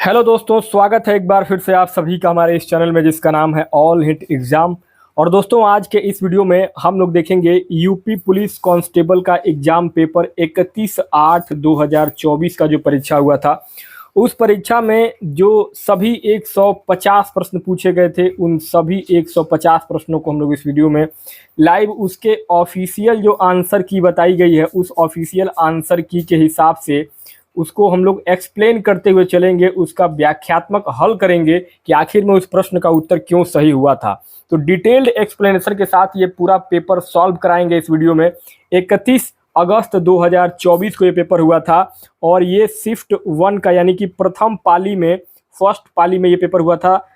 Hello दोस्तों, स्वागत है एक बार फिर से आप सभी का हमारे इस चैनल में जिसका नाम है ऑल हिट एग्ज़ाम। और दोस्तों, आज के इस वीडियो में हम लोग देखेंगे यूपी पुलिस कांस्टेबल का एग्ज़ाम पेपर 31/8/2024 का जो परीक्षा हुआ था। उस परीक्षा में जो सभी 150 प्रश्न पूछे गए थे, उन सभी 150 प्रश्नों को हम लोग इस वीडियो में लाइव उसके ऑफिशियल जो आंसर की बताई गई है, उस ऑफिशियल आंसर की के हिसाब से उसको हम लोग एक्सप्लेन करते हुए चलेंगे, उसका व्याख्यात्मक हल करेंगे कि आखिर में उस प्रश्न का उत्तर क्यों सही हुआ था। तो डिटेल्ड एक्सप्लेनेशन के साथ ये पूरा पेपर सॉल्व कराएंगे इस वीडियो में। 31 अगस्त 2024 को ये पेपर हुआ था और ये शिफ्ट 1 का यानी कि प्रथम पाली में, फर्स्ट पाली में ये पेपर हुआ था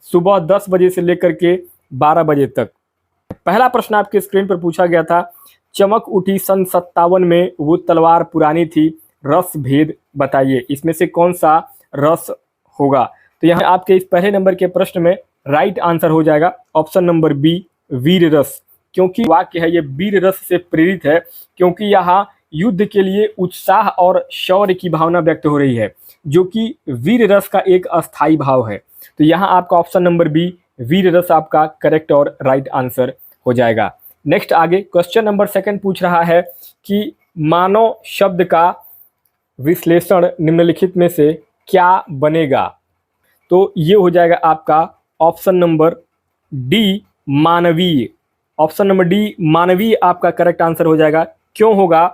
सुबह 10 बजे से लेकर के 12 बजे तक। पहला प्रश्न आपके स्क्रीन पर पूछा गया था, चमक उठी सन 57 में वो तलवार पुरानी थी, रस भेद बताइए, इसमें से कौन सा रस होगा। तो यहाँ आपके इस पहले नंबर के प्रश्न में राइट आंसर हो जाएगा ऑप्शन नंबर बी, वीर रस। क्योंकि वाक्य है ये वीर रस से प्रेरित है, क्योंकि यहाँ युद्ध के लिए उत्साह और शौर्य की भावना व्यक्त हो रही है, जो कि वीर रस का एक अस्थाई भाव है। तो यहाँ आपका ऑप्शन नंबर बी, वीर रस, आपका करेक्ट और राइट आंसर हो जाएगा। नेक्स्ट आगे क्वेश्चन नंबर सेकंड पूछ रहा है कि मानव शब्द का विश्लेषण निम्नलिखित में से क्या बनेगा। तो ये हो जाएगा आपका ऑप्शन नंबर डी, मानवीय। ऑप्शन नंबर डी, मानवीय, आपका करेक्ट आंसर हो जाएगा। क्यों होगा?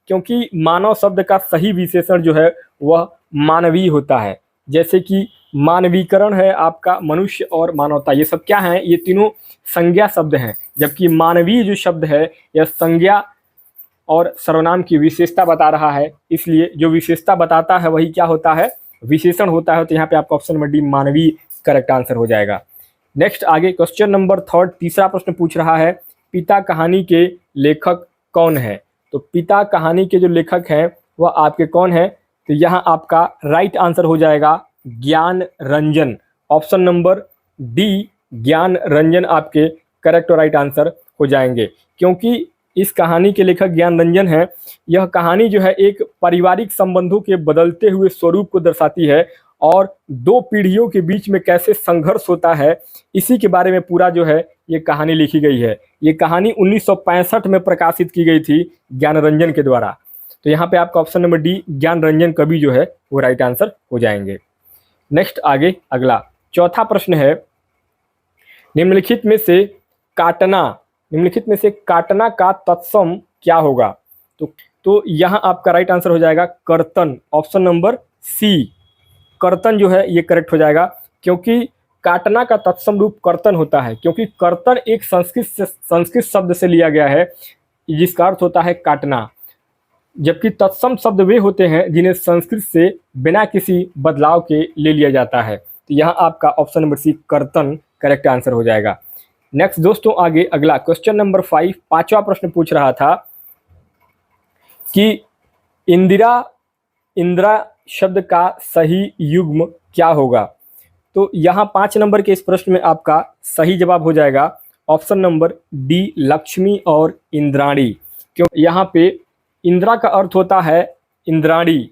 क्योंकि मानव शब्द का सही विशेषण जो है वह मानवीय होता है। जैसे कि मानवीकरण है आपका, मनुष्य और मानवता, ये सब क्या है? ये तीनों संज्ञा शब्द हैं, जबकि मानवीय जो शब्द है यह संज्ञा और सर्वनाम की विशेषता बता रहा है। इसलिए जो विशेषता बताता है वही क्या होता है? विशेषण होता है। तो यहाँ पे आपका ऑप्शन नंबर डी, मानवीय, करेक्ट आंसर हो जाएगा। नेक्स्ट आगे क्वेश्चन नंबर थर्ड, तीसरा प्रश्न पूछ रहा है, पिता कहानी के लेखक कौन है। तो पिता कहानी के जो लेखक हैं वह आपके कौन है? तो यहाँ आपका राइट आंसर हो जाएगा ज्ञान रंजन। ऑप्शन नंबर डी, ज्ञान रंजन, आपके करेक्ट और राइट आंसर हो जाएंगे। क्योंकि इस कहानी के लेखक ज्ञान रंजन है। यह कहानी जो है एक पारिवारिक संबंधों के बदलते हुए स्वरूप को दर्शाती है और दो पीढ़ियों के बीच में कैसे संघर्ष होता है, इसी के बारे में पूरा जो है ये कहानी लिखी गई है। ये कहानी 1965 में प्रकाशित की गई थी ज्ञान रंजन के द्वारा। तो यहाँ पे आपका ऑप्शन नंबर डी, ज्ञान रंजन कवि जो है वो राइट आंसर हो जाएंगे। नेक्स्ट आगे अगला चौथा प्रश्न है, निम्नलिखित में से काटना का तत्सम क्या होगा। तो यहाँ आपका राइट आंसर हो जाएगा कर्तन। ऑप्शन नंबर सी, कर्तन जो है ये करेक्ट हो जाएगा। क्योंकि काटना का तत्सम रूप कर्तन होता है, क्योंकि कर्तन एक संस्कृत शब्द से लिया गया है जिसका अर्थ होता है काटना, जबकि तत्सम शब्द वे होते हैं जिन्हें संस्कृत से बिना किसी बदलाव के ले लिया जाता है। तो यहाँ आपका ऑप्शन नंबर सी, कर्तन, करेक्ट आंसर हो जाएगा। नेक्स्ट दोस्तों आगे अगला क्वेश्चन नंबर 5, पांचवा प्रश्न पूछ रहा था कि इंदिरा शब्द का सही युग्म क्या होगा। तो यहाँ 5 नंबर के इस प्रश्न में आपका सही जवाब हो जाएगा ऑप्शन नंबर डी, लक्ष्मी और इंद्राणी। क्यों? यहाँ पे इंदिरा का अर्थ होता है इंद्राणी,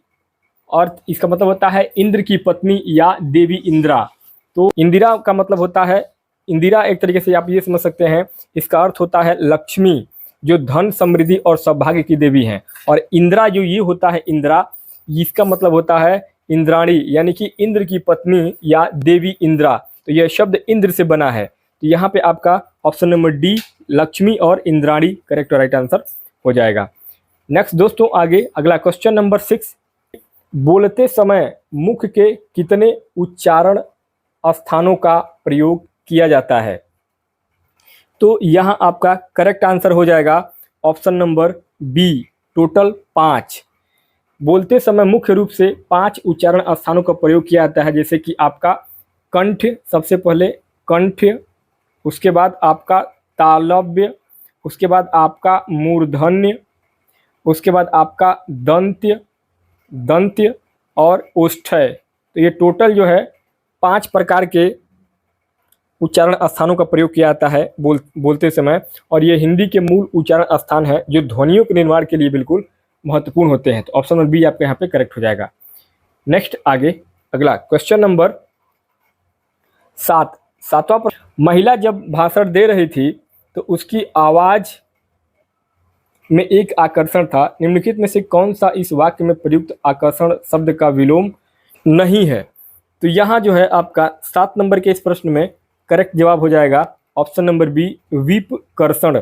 और इसका मतलब होता है इंद्र की पत्नी या देवी इंदिरा। तो इंदिरा का मतलब होता है, इंदिरा एक तरीके से आप ये समझ सकते हैं, इसका अर्थ होता है लक्ष्मी, जो धन, समृद्धि और सौभाग्य की देवी हैं। और इंदिरा जो ये होता है इंदिरा, इसका मतलब होता है इंद्राणी, यानी कि इंद्र की पत्नी या देवी इंदिरा। तो यह शब्द इंद्र से बना है। तो यहाँ पे आपका ऑप्शन नंबर डी, लक्ष्मी और इंद्राणी, करेक्ट और राइट आंसर हो जाएगा। नेक्स्ट दोस्तों आगे अगला क्वेश्चन नंबर 6, बोलते समय मुख के कितने उच्चारण स्थानों का प्रयोग किया जाता है। तो यहाँ आपका करेक्ट आंसर हो जाएगा ऑप्शन नंबर बी, टोटल 5। बोलते समय मुख्य रूप से 5 उच्चारण स्थानों का प्रयोग किया जाता है, जैसे कि आपका कंठ, सबसे पहले कंठ, उसके बाद आपका तालव्य, उसके बाद आपका मूर्धन्य, उसके बाद आपका दंत्य और ओष्ठ्य। तो ये टोटल जो है 5 प्रकार के उच्चारण स्थानों का प्रयोग किया जाता है बोलते समय, और ये हिंदी के मूल उच्चारण स्थान है जो ध्वनियों के निर्माण के लिए बिल्कुल महत्वपूर्ण होते हैं। तो ऑप्शन नंबर बी आपके यहाँ पे करेक्ट हो जाएगा। नेक्स्ट आगे अगला क्वेश्चन नंबर 7वां प्रश्न, महिला जब भाषण दे रही थी तो उसकी आवाज में एक आकर्षण था, निम्नलिखित में से कौन सा इस वाक्य में प्रयुक्त आकर्षण शब्द का विलोम नहीं है? तो यहाँ जो है आपका 7 नंबर के इस प्रश्न में करेक्ट जवाब हो जाएगा ऑप्शन नंबर बी, विपकर्षण।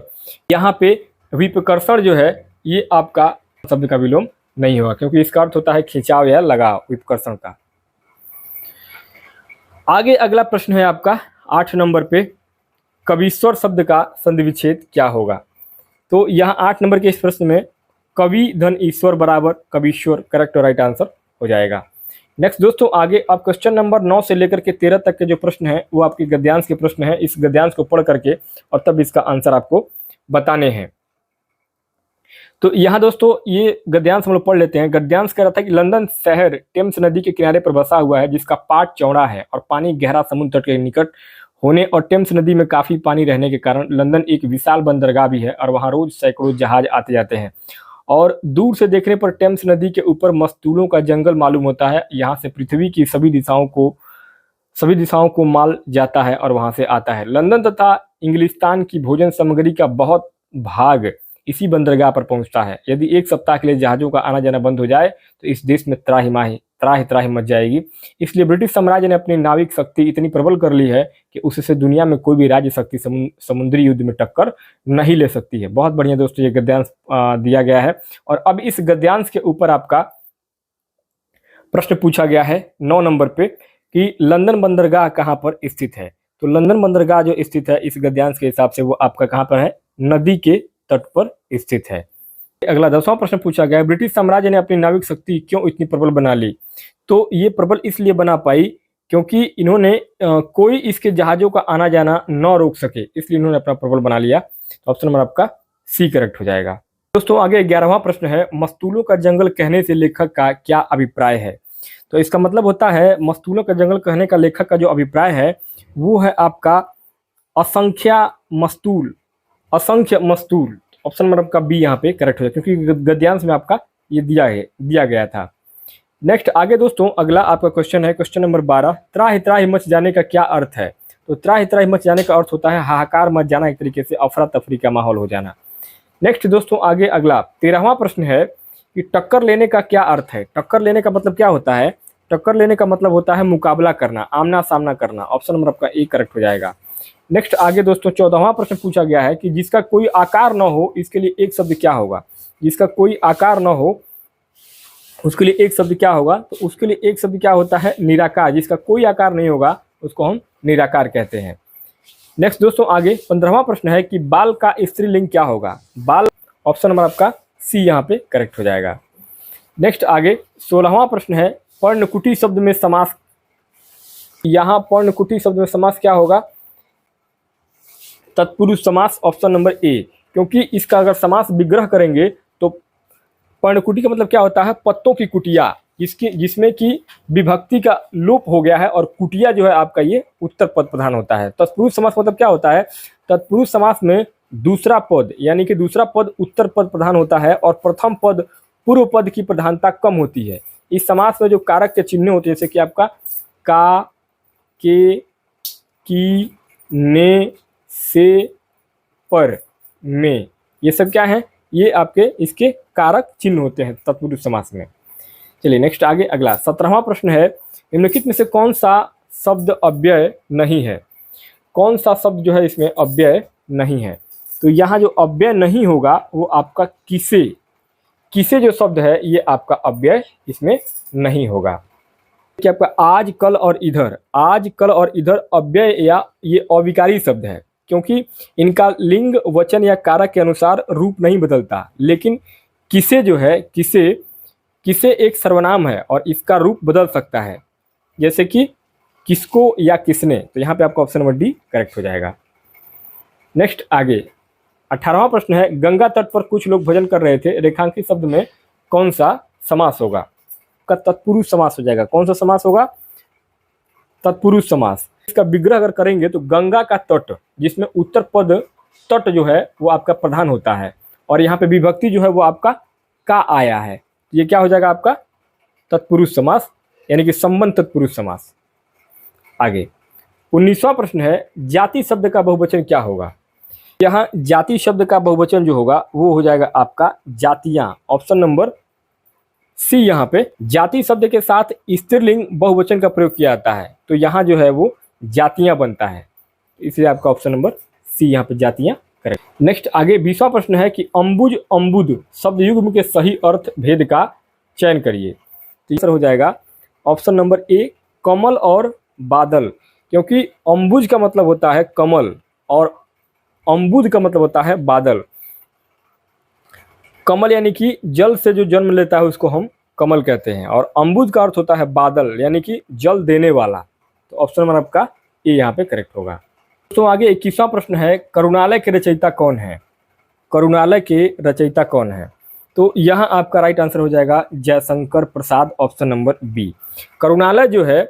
यहाँ पे विपकर्षण जो है ये आपका शब्द का विलोम नहीं होगा, क्योंकि इसका अर्थ होता है खिंचाव या लगाव, विपकर्षण का। आगे अगला प्रश्न है आपका 8 नंबर पे, कवीश्वर शब्द का संधि विच्छेद क्या होगा? तो यहाँ 8 नंबर के इस प्रश्न में कवि धन ईश्वर बराबर कवीश्वर करेक्ट और राइट आंसर हो जाएगा। नेक्स्ट दोस्तों, आगे अब क्वेश्चन नंबर 9 से लेकर के 13 तक के जो प्रश्न है वो आपके गद्यांश के प्रश्न है। इस गद्यांश को पढ़ करके और तब इसका आंसर आपको बताने हैं। तो यहाँ दोस्तों ये गद्यांश हम लोग पढ़ लेते हैं। गद्यांश कह रहा था कि लंदन शहर टेम्स नदी के किनारे पर बसा हुआ है, जिसका पाट चौड़ा है और पानी गहरा समुद्र तट के निकट होने और टेम्स नदी में काफी पानी रहने के कारण लंदन एक विशाल बंदरगाह भी है और वहाँ रोज सैकड़ों जहाज आते जाते हैं। और दूर से देखने पर टेम्स नदी के ऊपर मस्तूलों का जंगल मालूम होता है। यहाँ से पृथ्वी की सभी दिशाओं को माल जाता है और वहाँ से आता है। लंदन तथा इंग्लिस्तान की भोजन सामग्री का बहुत भाग इसी बंदरगाह पर पहुंचता है। यदि एक सप्ताह के लिए जहाज़ों का आना जाना बंद हो जाए तो इस देश में त्राही मच जाएगी। इसलिए ब्रिटिश साम्राज्य ने अपनी नाविक शक्ति इतनी प्रबल कर ली है कि उससे दुनिया में कोई भी राज्य शक्ति समुद्री युद्ध में टक्कर नहीं ले सकती है। बहुत बढ़िया दोस्तों, ये गद्यांश दिया गया है। और अब इस गद्यांश के ऊपर आपका प्रश्न पूछा गया है 9 नंबर पे कि लंदन बंदरगाह कहाँ पर स्थित है? तो लंदन बंदरगाह जो स्थित है इस गद्यांश के हिसाब से वो आपका कहाँ पर है? नदी के तट पर स्थित है। अगला 10वां प्रश्न पूछा गया है, ब्रिटिश साम्राज्य ने अपनी नाविक शक्ति क्यों इतनी प्रबल बना ली? तो ये प्रबल इसलिए बना पाई क्योंकि इन्होंने कोई इसके जहाज़ों का आना जाना न रोक सके, इसलिए इन्होंने अपना प्रबल बना लिया। तो ऑप्शन नंबर आपका सी करेक्ट हो जाएगा। दोस्तों आगे 11वां प्रश्न है, मस्तूलों का जंगल कहने से लेखक का क्या अभिप्राय है? तो इसका मतलब होता है मस्तूलों का जंगल कहने का लेखक का जो अभिप्राय है वो है आपका असंख्य मस्तूल। ऑप्शन नंबर आपका बी यहाँ पे करेक्ट हो जाए, क्योंकि गद्यांश में आपका ये दिया गया था। नेक्स्ट आगे दोस्तों अगला आपका क्वेश्चन है क्वेश्चन नंबर 12, त्राहि त्राहि मच जाने का क्या अर्थ है? तो त्राहि त्राहि मच जाने का अर्थ होता है हाहाकार मच जाना, एक तरीके से अफरा तफरी का माहौल हो जाना। नेक्स्ट दोस्तों आगे अगला 13वां प्रश्न है कि टक्कर लेने का क्या अर्थ है? टक्कर लेने का मतलब क्या होता है? टक्कर लेने का मतलब होता है मुकाबला करना, आमना सामना करना। ऑप्शन नंबर आपका ए करेक्ट हो जाएगा। नेक्स्ट आगे दोस्तों 14वां प्रश्न पूछा गया है कि जिसका कोई आकार न हो इसके लिए एक शब्द क्या होगा? जिसका कोई आकार न हो उसके लिए एक शब्द क्या होगा? तो उसके लिए एक शब्द क्या होता है? निराकार। जिसका कोई आकार नहीं होगा उसको हम निराकार कहते हैं। नेक्स्ट दोस्तों आगे 15वां प्रश्न है कि बाल का स्त्रीलिंग क्या होगा? बाल ऑप्शन नंबर आपका सी यहाँ पे करेक्ट हो जाएगा। नेक्स्ट आगे 16वां प्रश्न है, पर्णकुटी शब्द में समास। यहाँ पर्णकुटी शब्द में समास क्या होगा? तत्पुरुष समास, ऑप्शन नंबर ए। क्योंकि इसका अगर समास विग्रह करेंगे तो पर्णकुटी का मतलब क्या होता है? पत्तों की कुटिया, जिसमें कि विभक्ति का लोप हो गया है और कुटिया जो है आपका ये उत्तर पद प्रधान होता है। तत्पुरुष समास मतलब क्या होता है? तत्पुरुष समास में दूसरा पद यानी कि दूसरा पद उत्तर पद प्रधान होता है और प्रथम पद पूर्व पद की प्रधानता कम होती है। इस समास में जो कारक के चिन्ह होते हैं जैसे कि आपका का, के, की, ने, से, पर, में, ये सब क्या है? ये आपके इसके कारक चिन्ह होते हैं तत्पुरुष समास में। चलिए नेक्स्ट आगे अगला 17वां प्रश्न है, निम्नलिखित में से कौन सा शब्द अव्यय नहीं है? कौन सा शब्द जो है इसमें अव्यय नहीं है? तो यहाँ जो अव्यय नहीं होगा वो आपका किसे जो शब्द है ये आपका अव्यय इसमें नहीं होगा। कि आपका आज कल और इधर अव्यय या ये अविकारी शब्द है, क्योंकि इनका लिंग वचन या कारक के अनुसार रूप नहीं बदलता। लेकिन किसे जो है किसे एक सर्वनाम है और इसका रूप बदल सकता है, जैसे कि किसको या किसने। तो यहाँ पे आपका ऑप्शन नंबर डी करेक्ट हो जाएगा। नेक्स्ट आगे 18वां प्रश्न है, गंगा तट पर कुछ लोग भजन कर रहे थे, रेखांकित शब्द में कौन सा समास होगा? का तत्पुरुष समास हो जाएगा। कौन सा समास होगा? तत्पुरुष समास। इसका विग्रह अगर करेंगे तो गंगा का तट, जिसमें उत्तर पद तट जो है वो आपका प्रधान होता है और यहाँ पे विभक्ति जो है वो आपका का आया है, ये क्या हो जाएगा? आपका तत्पुरुष समास यानी कि संबंध तत्पुरुष समास। आगे 19वां प्रश्न है, जाति शब्द का बहुवचन क्या होगा। यहाँ जाति शब्द का बहुवचन जो होगा वो हो जाएगा आपका जातियां। Option number C. यहाँ पे जाति शब्द के साथ स्त्रीलिंग बहुवचन का प्रयोग किया जाता है, तो यहाँ जो है वो जातियां बनता है, इसलिए आपका ऑप्शन नंबर सी यहाँ पे जातियां करेक्ट। नेक्स्ट आगे 20वां प्रश्न है कि अंबुज अम्बुद शब्द युग्म के सही अर्थ भेद का चयन करिए। तो आंसर हो जाएगा ऑप्शन नंबर ए, कमल और बादल, क्योंकि अंबुज का मतलब होता है कमल और अम्बुद का मतलब होता है बादल। कमल यानी कि जल से जो जन्म लेता है उसको हम कमल कहते हैं, और अम्बुद का अर्थ होता है बादल यानी कि जल देने वाला। तो ऑप्शन नंबर आपका ए यहाँ पे करेक्ट होगा। दोस्तों आगे 21वां प्रश्न है, करुणालय के रचयिता कौन है। करुणालय के रचयिता कौन है। तो यहाँ आपका राइट आंसर हो जाएगा Jaishankar Prasad, option number B. करुणालय जो है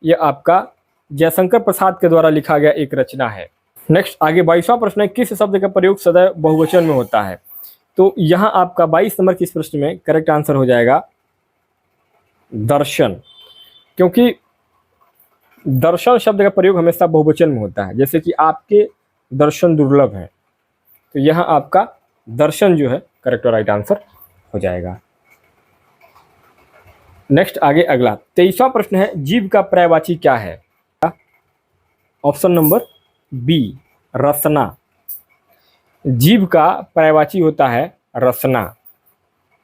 ये आपका जयशंकर प्रसाद के द्वारा लिखा गया एक रचना है। नेक्स्ट आगे 22वां प्रश्न है, किस शब्द का प्रयोग सदैव बहुवचन में होता है। तो यहाँ आपका 22 नंबर के इस प्रश्न में करेक्ट आंसर हो जाएगा दर्शन, क्योंकि दर्शन शब्द का प्रयोग हमेशा बहुवचन में होता है, जैसे कि आपके दर्शन दुर्लभ है, तो यहाँ आपका दर्शन जो है करेक्ट और राइट आंसर हो जाएगा। नेक्स्ट आगे अगला 23वां प्रश्न है, जीव का पर्यायवाची क्या है। ऑप्शन नंबर बी, रसना। जीव का पर्यायवाची होता है रसना।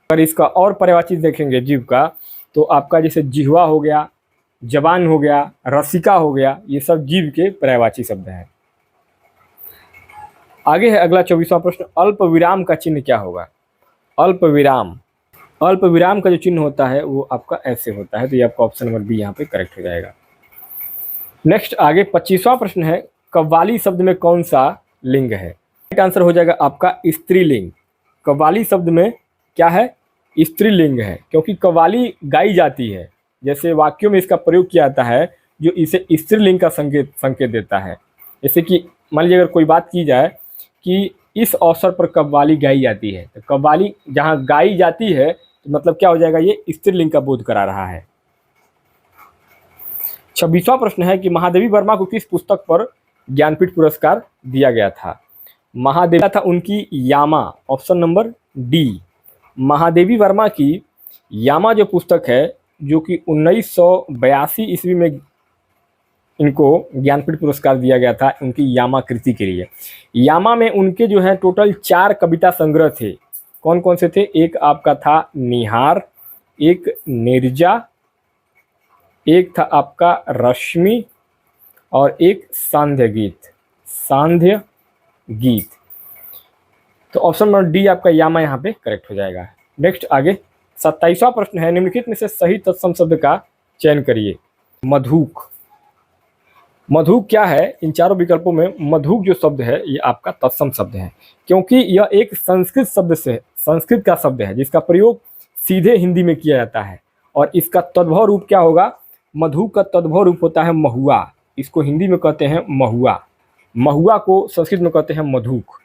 अगर इसका और पर्यायवाची देखेंगे जीव का, तो आपका जैसे जिह्वा हो गया, जबान हो गया, रसिका हो गया, ये सब जीव के पर्यायवाची शब्द हैं। आगे है अगला 24वां प्रश्न, अल्प विराम का चिन्ह क्या होगा। अल्प विराम, अल्प विराम का जो चिन्ह होता है वो आपका ऐसे होता है, तो ये आपका ऑप्शन नंबर बी यहाँ पे करेक्ट हो जाएगा। नेक्स्ट आगे 25वां प्रश्न है, कव्वाली शब्द में कौन सा लिंग है। राइट आंसर हो जाएगा आपका स्त्रीलिंग। कव्वाली शब्द में क्या है, स्त्रीलिंग है, क्योंकि कव्वाली गाई जाती है, जैसे वाक्यों में इसका प्रयोग किया जाता है जो इसे स्त्रीलिंग का संकेत देता है। जैसे कि मान लीजिए अगर कोई बात की जाए कि इस अवसर पर कव्वाली गाई जाती है, तो कव्वाली जहाँ गाई जाती है तो मतलब क्या हो जाएगा, ये स्त्रीलिंग का बोध करा रहा है। 26वां प्रश्न है कि महादेवी वर्मा को किस पुस्तक पर ज्ञानपीठ पुरस्कार दिया गया था। महादेवी था उनकी Yama, option number D. Mahadevi Verma की यामा जो पुस्तक है, जो कि 1982 ईस्वी में इनको ज्ञानपीठ पुरस्कार दिया गया था उनकी यामा कृति के लिए। यामा में उनके जो है टोटल 4 कविता संग्रह थे। कौन कौन से थे, एक आपका था निहार, एक निर्जा, एक था आपका रश्मि और एक सांध्य गीत। तो ऑप्शन नंबर डी आपका यामा यहाँ पे करेक्ट हो जाएगा। नेक्स्ट आगे 27वां प्रश्न है, निम्नलिखित में से सही तत्सम शब्द का चयन करिए। मधुक। मधुक क्या है, इन चारों विकल्पों में मधुक जो शब्द है ये आपका तत्सम शब्द है, क्योंकि यह एक संस्कृत का शब्द है जिसका प्रयोग सीधे हिंदी में किया जाता है, और इसका तद्भव रूप क्या होगा, मधुक का तद्भव रूप होता है महुआ। इसको हिंदी में कहते हैं महुआ, महुआ को संस्कृत में कहते हैं मधुक।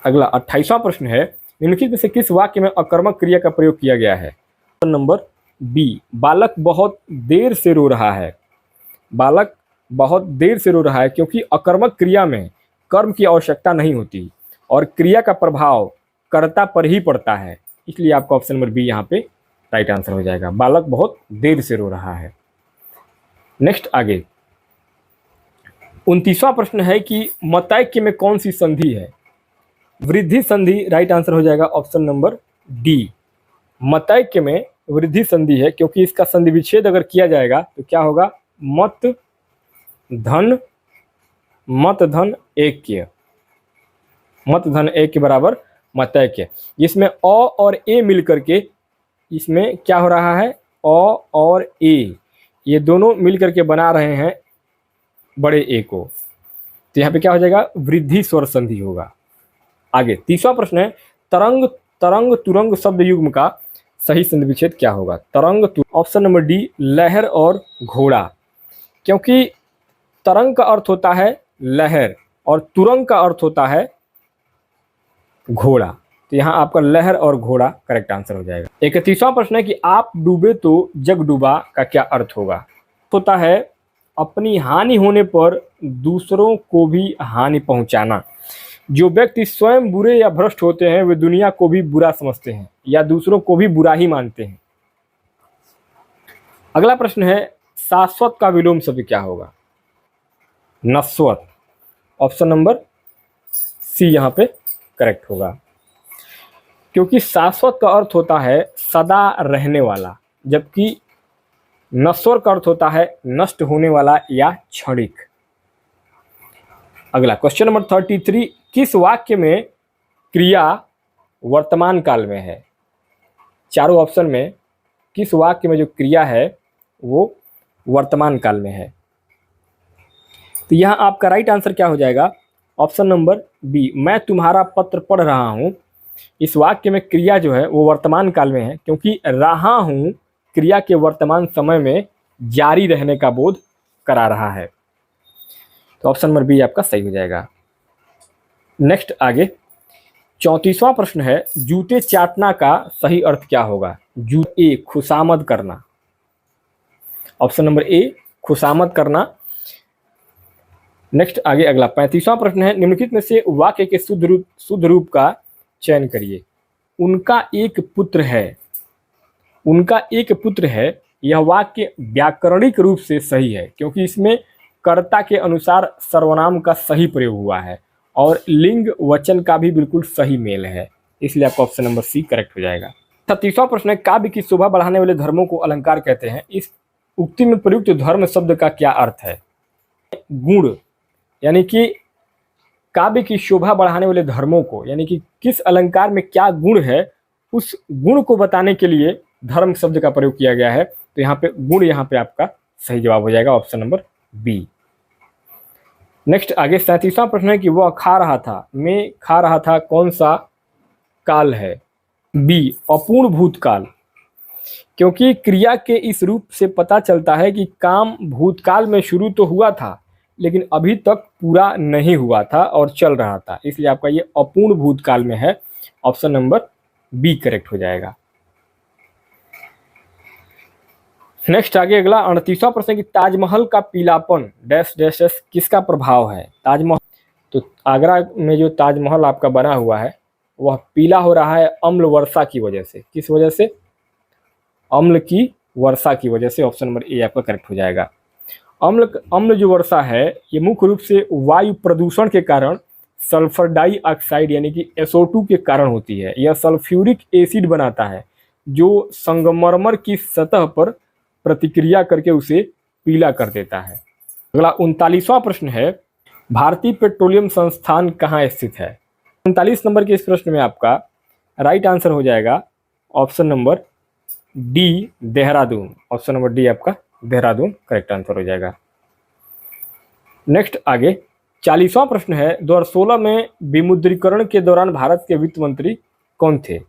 अगला 28वां प्रश्न है, निम्नलिखित में से किस वाक्य में अकर्मक क्रिया का प्रयोग किया गया है। नंबर बी, बालक बहुत देर से रो रहा है। बालक बहुत देर से रो रहा है क्योंकि अकर्मक क्रिया में कर्म की आवश्यकता नहीं होती और क्रिया का प्रभाव कर्ता पर ही पड़ता है, इसलिए आपका ऑप्शन नंबर बी यहाँ पे राइट आंसर हो जाएगा। बालक बहुत देर से रो रहा है। नेक्स्ट आगे 29वां प्रश्न है कि मतैक्य में कौन सी संधि है। वृद्धि संधि राइट आंसर हो जाएगा ऑप्शन नंबर डी। मतैक्य में वृद्धि संधि है क्योंकि इसका संधि विच्छेद अगर किया जाएगा तो क्या होगा, मत धन ऐक्य, मत धन ऐक्य बराबर मतैक्य। जिसमें अ और ए मिलकर के इसमें क्या हो रहा है, अ और ए ये दोनों मिलकर के बना रहे हैं बड़े ए को, तो यहाँ पे क्या हो जाएगा, वृद्धि स्वर संधि होगा। आगे 30वां प्रश्न है, तरंग तुरंग शब्द युग्म का सही संधि विच्छेद क्या होगा। तरंग, ऑप्शन नंबर डी, लहर और घोड़ा, क्योंकि तरंग का अर्थ होता है लहर और तुरंग का अर्थ होता है घोड़ा, तो यहाँ आपका लहर और घोड़ा करेक्ट आंसर हो जाएगा। 31वां प्रश्न है कि आप डूबे तो जग डूबा का क्या अर्थ होगा। होता है अपनी हानि होने पर दूसरों को भी हानि पहुंचाना। जो व्यक्ति स्वयं बुरे या भ्रष्ट होते हैं वे दुनिया को भी बुरा समझते हैं या दूसरों को भी बुरा ही मानते हैं। अगला प्रश्न है शाश्वत का विलोम शब्द क्या होगा। नश्वत। ऑप्शन नंबर सी यहाँ पे करेक्ट होगा, क्योंकि शाश्वत का अर्थ होता है सदा रहने वाला, जबकि नश्वर का अर्थ होता है नष्ट होने वाला या क्षणिक। अगला क्वेश्चन नंबर 33, किस वाक्य में क्रिया वर्तमान काल में है। चारों ऑप्शन में किस वाक्य में जो क्रिया है वो वर्तमान काल में है। तो यहाँ आपका राइट आंसर क्या हो जाएगा, ऑप्शन नंबर बी, मैं तुम्हारा पत्र पढ़ रहा हूँ। इस वाक्य में क्रिया जो है वो वर्तमान काल में है, क्योंकि रहा हूँ क्रिया के वर्तमान समय में जारी रहने का बोध करा रहा है। तो ऑप्शन नंबर बी आपका सही हो जाएगा। नेक्स्ट आगे 34वां प्रश्न है, जूते चाटना का सही अर्थ क्या होगा। ए खुशामद करना। ऑप्शन नंबर ए खुशामद करना। नेक्स्ट आगे अगला 35वां प्रश्न है, निम्नलिखित में से वाक्य के शुद्ध रूप का चयन करिए। उनका एक पुत्र है। उनका एक पुत्र है, यह वाक्य व्याकरणिक रूप से सही है, क्योंकि इसमें कर्ता के अनुसार सर्वनाम का सही प्रयोग हुआ है और लिंग वचन का भी बिल्कुल सही मेल है, इसलिए आपका ऑप्शन नंबर सी करेक्ट हो जाएगा। 36वां प्रश्न है, काव्य की शोभा बढ़ाने वाले धर्मों को अलंकार कहते हैं। इस उक्ति में प्रयुक्त धर्म शब्द का क्या अर्थ है। गुण, यानी कि काव्य की शोभा बढ़ाने वाले धर्मों को, यानी कि किस अलंकार में क्या गुण है, उस गुण को बताने के लिए धर्म शब्द का प्रयोग किया गया है। तो यहाँ पे गुण, यहाँ पे आपका सही जवाब हो जाएगा, ऑप्शन नंबर बी। नेक्स्ट आगे 37वां प्रश्न है कि वह खा रहा था, मैं खा रहा था कौन सा काल है। बी अपूर्ण भूतकाल, क्योंकि क्रिया के इस रूप से पता चलता है कि काम भूतकाल में शुरू तो हुआ था लेकिन अभी तक पूरा नहीं हुआ था और चल रहा था, इसलिए आपका ये अपूर्ण भूतकाल में है, ऑप्शन नंबर बी करेक्ट हो जाएगा। नेक्स्ट आगे अगला 38वां प्रश्न कि ताजमहल का पीलापन डैश डैश डैश किसका प्रभाव है। ताजमहल, तो आगरा में जो ताजमहल आपका बना हुआ है वह पीला हो रहा है अम्ल वर्षा की वजह से। किस वजह से, अम्ल की वर्षा की वजह से, ऑप्शन नंबर ए आपका करेक्ट हो जाएगा। अम्ल जो वर्षा है ये मुख्य रूप से वायु प्रदूषण के कारण सल्फर डाइऑक्साइड यानी कि SO2 के कारण होती है। यह सल्फ्यूरिक एसिड बनाता है जो संगमरमर की सतह पर प्रतिक्रिया करके उसे पीला कर देता है। अगला 39वां प्रश्न है, भारतीय पेट्रोलियम संस्थान कहाँ स्थित है। 39 नंबर के इस प्रश्न में आपका राइट आंसर हो जाएगा option number D Dehradun. Option number D आपका देहरादून करेक्ट आंसर हो जाएगा। नेक्स्ट आगे 40वां प्रश्न है, 2016 में विमुद्रीकरण के दौरान भारत के वित्त मंत्री कौन थे।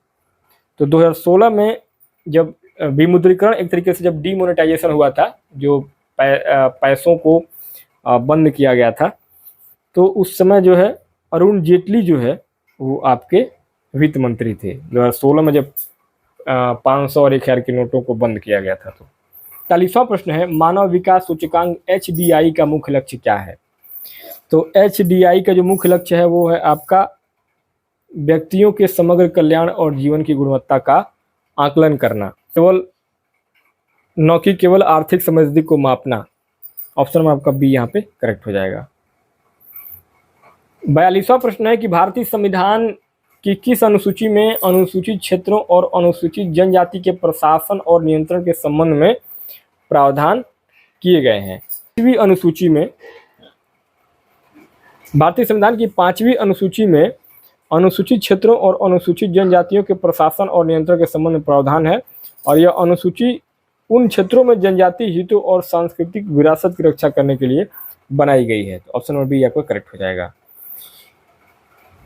तो 2016 में जब विमुद्रीकरण एक तरीके से जब डीमोनेटाइजेशन हुआ था, जो पैसों को बंद किया गया था, तो उस समय जो है अरुण जेटली जो है वो आपके वित्त मंत्री थे 2016 में, जब 500 और 1000 के नोटों को बंद किया गया था। तो 40वां प्रश्न है, मानव विकास सूचकांक HDI का मुख्य लक्ष्य क्या है। तो HDI का जो मुख्य लक्ष्य है वो है आपका व्यक्तियों के समग्र कल्याण और जीवन की गुणवत्ता का आकलन करना, केवल आर्थिक समृद्धि को मापना। ऑप्शन में आपका बी यहाँ पे करेक्ट हो जाएगा। 42वां प्रश्न है कि भारतीय संविधान की किस अनुसूची में अनुसूचित क्षेत्रों और अनुसूचित जनजाति के प्रशासन और नियंत्रण के संबंध में प्रावधान किए गए हैं। 5वीं अनुसूची में, भारतीय संविधान की 5वीं अनुसूची में अनुसूचित क्षेत्रों और अनुसूचित जनजातियों के प्रशासन और नियंत्रण के संबंध में प्रावधान है, और यह अनुसूची उन क्षेत्रों में जनजातीय हितों और सांस्कृतिक विरासत की रक्षा करने के लिए बनाई गई है। तो ऑप्शन नंबर बी आपका करेक्ट हो जाएगा।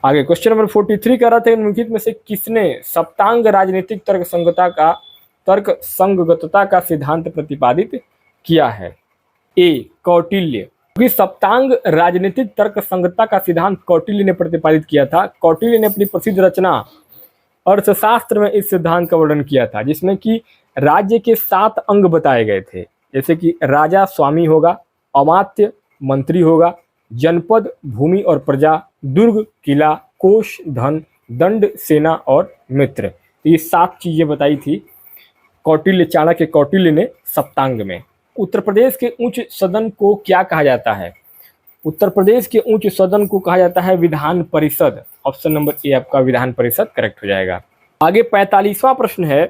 आगे क्वेश्चन नंबर 43 कह रहा था, निम्नलिखित में से किसने सप्तांग राजनीतिक तर्क संगतता का सिद्धांत प्रतिपादित किया है। ए कौटिल्य, क्योंकि सप्तांग राजनीतिक तर्क संगतता का सिद्धांत कौटिल्य ने प्रतिपादित किया था। कौटिल्य ने अपनी प्रसिद्ध रचना अर्थशास्त्र में इस सिद्धांत का वर्णन किया था, जिसमें कि राज्य के 7 अंग बताए गए थे, जैसे कि राजा स्वामी होगा, अमात्य मंत्री होगा, जनपद भूमि और प्रजा, दुर्ग किला, कोष धन, दंड सेना और मित्र। तो ये 7 चीजें बताई थी कौटिल्य, चाणक्य कौटिल्य ने सप्तांग में। उत्तर प्रदेश के उच्च सदन को क्या कहा जाता है? उत्तर प्रदेश के उच्च सदन को कहा जाता है Vidhan Parishad. Option number A आपका विधान परिषद करेक्ट हो जाएगा। आगे 45वां प्रश्न है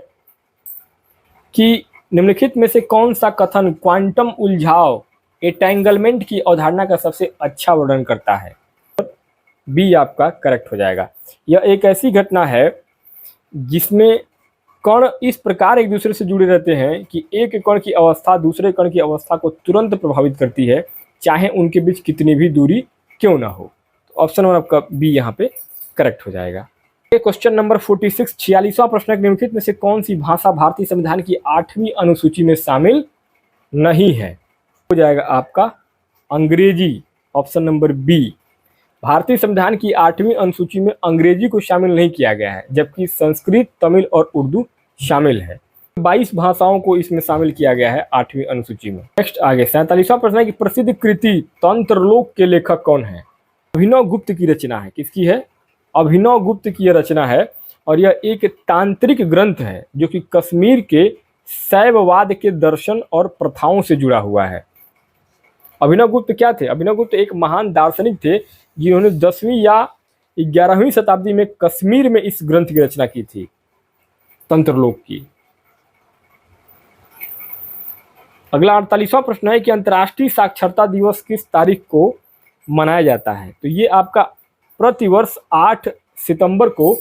कि निम्नलिखित में से कौन सा कथन क्वांटम उलझाव एंटेंगलमेंट की अवधारणा का सबसे अच्छा वर्णन करता है? बी आपका करेक्ट हो जाएगा। यह एक ऐसी घटना है जिसमें कण इस प्रकार एक दूसरे से जुड़े रहते हैं कि एक कण की अवस्था दूसरे कण की अवस्था को तुरंत प्रभावित करती है, चाहे उनके बीच कितनी भी दूरी क्यों ना हो। तो ऑप्शन नंबर आपका बी यहाँ पे करेक्ट हो जाएगा। क्वेश्चन नंबर 46, 46वां प्रश्न है, निम्नलिखित में से कौन सी भाषा भारतीय संविधान की 8वीं अनुसूची में शामिल नहीं है? हो जाएगा आपका अंग्रेजी। Option number B. भारतीय संविधान की 8वीं अनुसूची में अंग्रेजी को शामिल नहीं किया गया है, जबकि संस्कृत, तमिल और उर्दू शामिल है। 22 भाषाओं को इसमें शामिल किया गया है 8वीं अनुसूची में। नेक्स्ट आगे 47वां प्रश्न है कि प्रसिद्ध कृति तंत्रलोक के लेखक कौन है? अभिनव गुप्त की रचना है। किसकी है? अभिनव गुप्त की यह रचना है और यह एक तांत्रिक ग्रंथ है जो कि कश्मीर के शैववाद के दर्शन और प्रथाओं से जुड़ा हुआ है। अभिनव गुप्त क्या थे? अभिनव गुप्त एक महान दार्शनिक थे जिन्होंने 10वीं या 11वीं शताब्दी में कश्मीर में इस ग्रंथ की रचना की थी, तंत्रलोक की। अगला 48वां प्रश्न है कि अंतर्राष्ट्रीय साक्षरता दिवस किस तारीख को मनाया जाता है? तो ये आपका प्रतिवर्ष 8 सितंबर को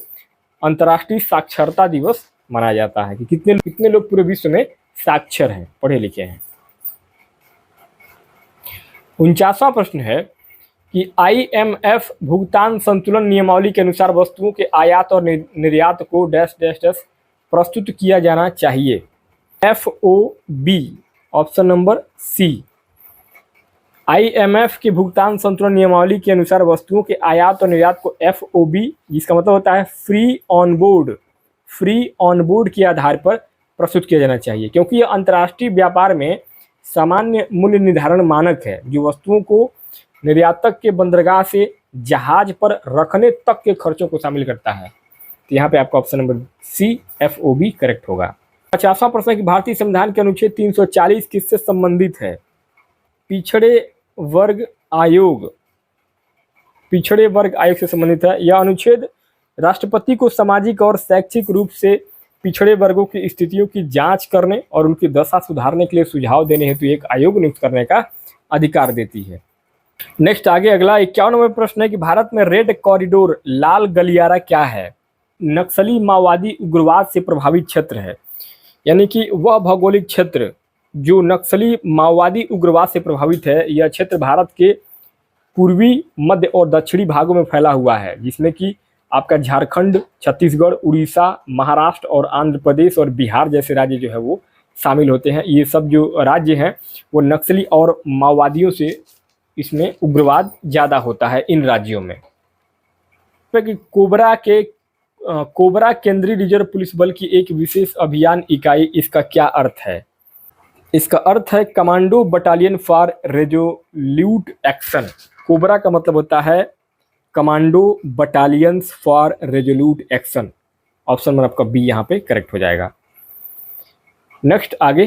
अंतर्राष्ट्रीय साक्षरता दिवस मनाया जाता है कि कितने लोग पूरे विश्व में साक्षर हैं, पढ़े लिखे हैं। 49वां प्रश्न है कि IMF भुगतान संतुलन नियमावली के अनुसार वस्तुओं के आयात और निर्यात को डैश डैश डैश प्रस्तुत किया जाना चाहिए। FOB। Option number C. IMF के भुगतान संतुलन नियमावली के अनुसार वस्तुओं के आयात और निर्यात को FOB, जिसका मतलब होता है फ्री ऑन बोर्ड के आधार पर प्रस्तुत किया जाना चाहिए, क्योंकि यह अंतर्राष्ट्रीय व्यापार में सामान्य मूल्य निर्धारण मानक है जो वस्तुओं को निर्यातक के बंदरगाह से जहाज पर रखने तक के खर्चों को शामिल करता है। तो यहाँ पे आपका option number C FOB correct होगा। 50वां प्रश्न है कि भारतीय संविधान के अनुच्छेद 340 किससे संबंधित है? पिछड़े वर्ग आयोग से संबंधित है। यह अनुच्छेद राष्ट्रपति को सामाजिक और शैक्षिक रूप से पिछड़े वर्गों की स्थितियों की जांच करने और उनकी दशा सुधारने के लिए सुझाव देने हेतु एक आयोग नियुक्त करने का अधिकार देती है। नेक्स्ट आगे अगला 51वां प्रश्न है कि भारत में रेड कॉरिडोर लाल गलियारा क्या है? नक्सली माओवादी उग्रवाद से प्रभावित क्षेत्र है, यानी कि वह भौगोलिक क्षेत्र जो नक्सली माओवादी उग्रवाद से प्रभावित है। यह क्षेत्र भारत के पूर्वी, मध्य और दक्षिणी भागों में फैला हुआ है, जिसमें कि आपका झारखंड, छत्तीसगढ़, उड़ीसा, महाराष्ट्र और आंध्र प्रदेश और बिहार जैसे राज्य जो है वो शामिल होते हैं। ये सब जो राज्य हैं वो नक्सली और माओवादियों से इसमें उग्रवाद ज़्यादा होता है इन राज्यों में। कोबरा केंद्रीय रिजर्व पुलिस बल की एक विशेष अभियान इकाई, इसका क्या अर्थ है? इसका अर्थ है commando battalion for resolute action. Cobra का मतलब होता है commando battalions for resolute action. Option number आपका बी यहाँ पे करेक्ट हो जाएगा। नेक्स्ट आगे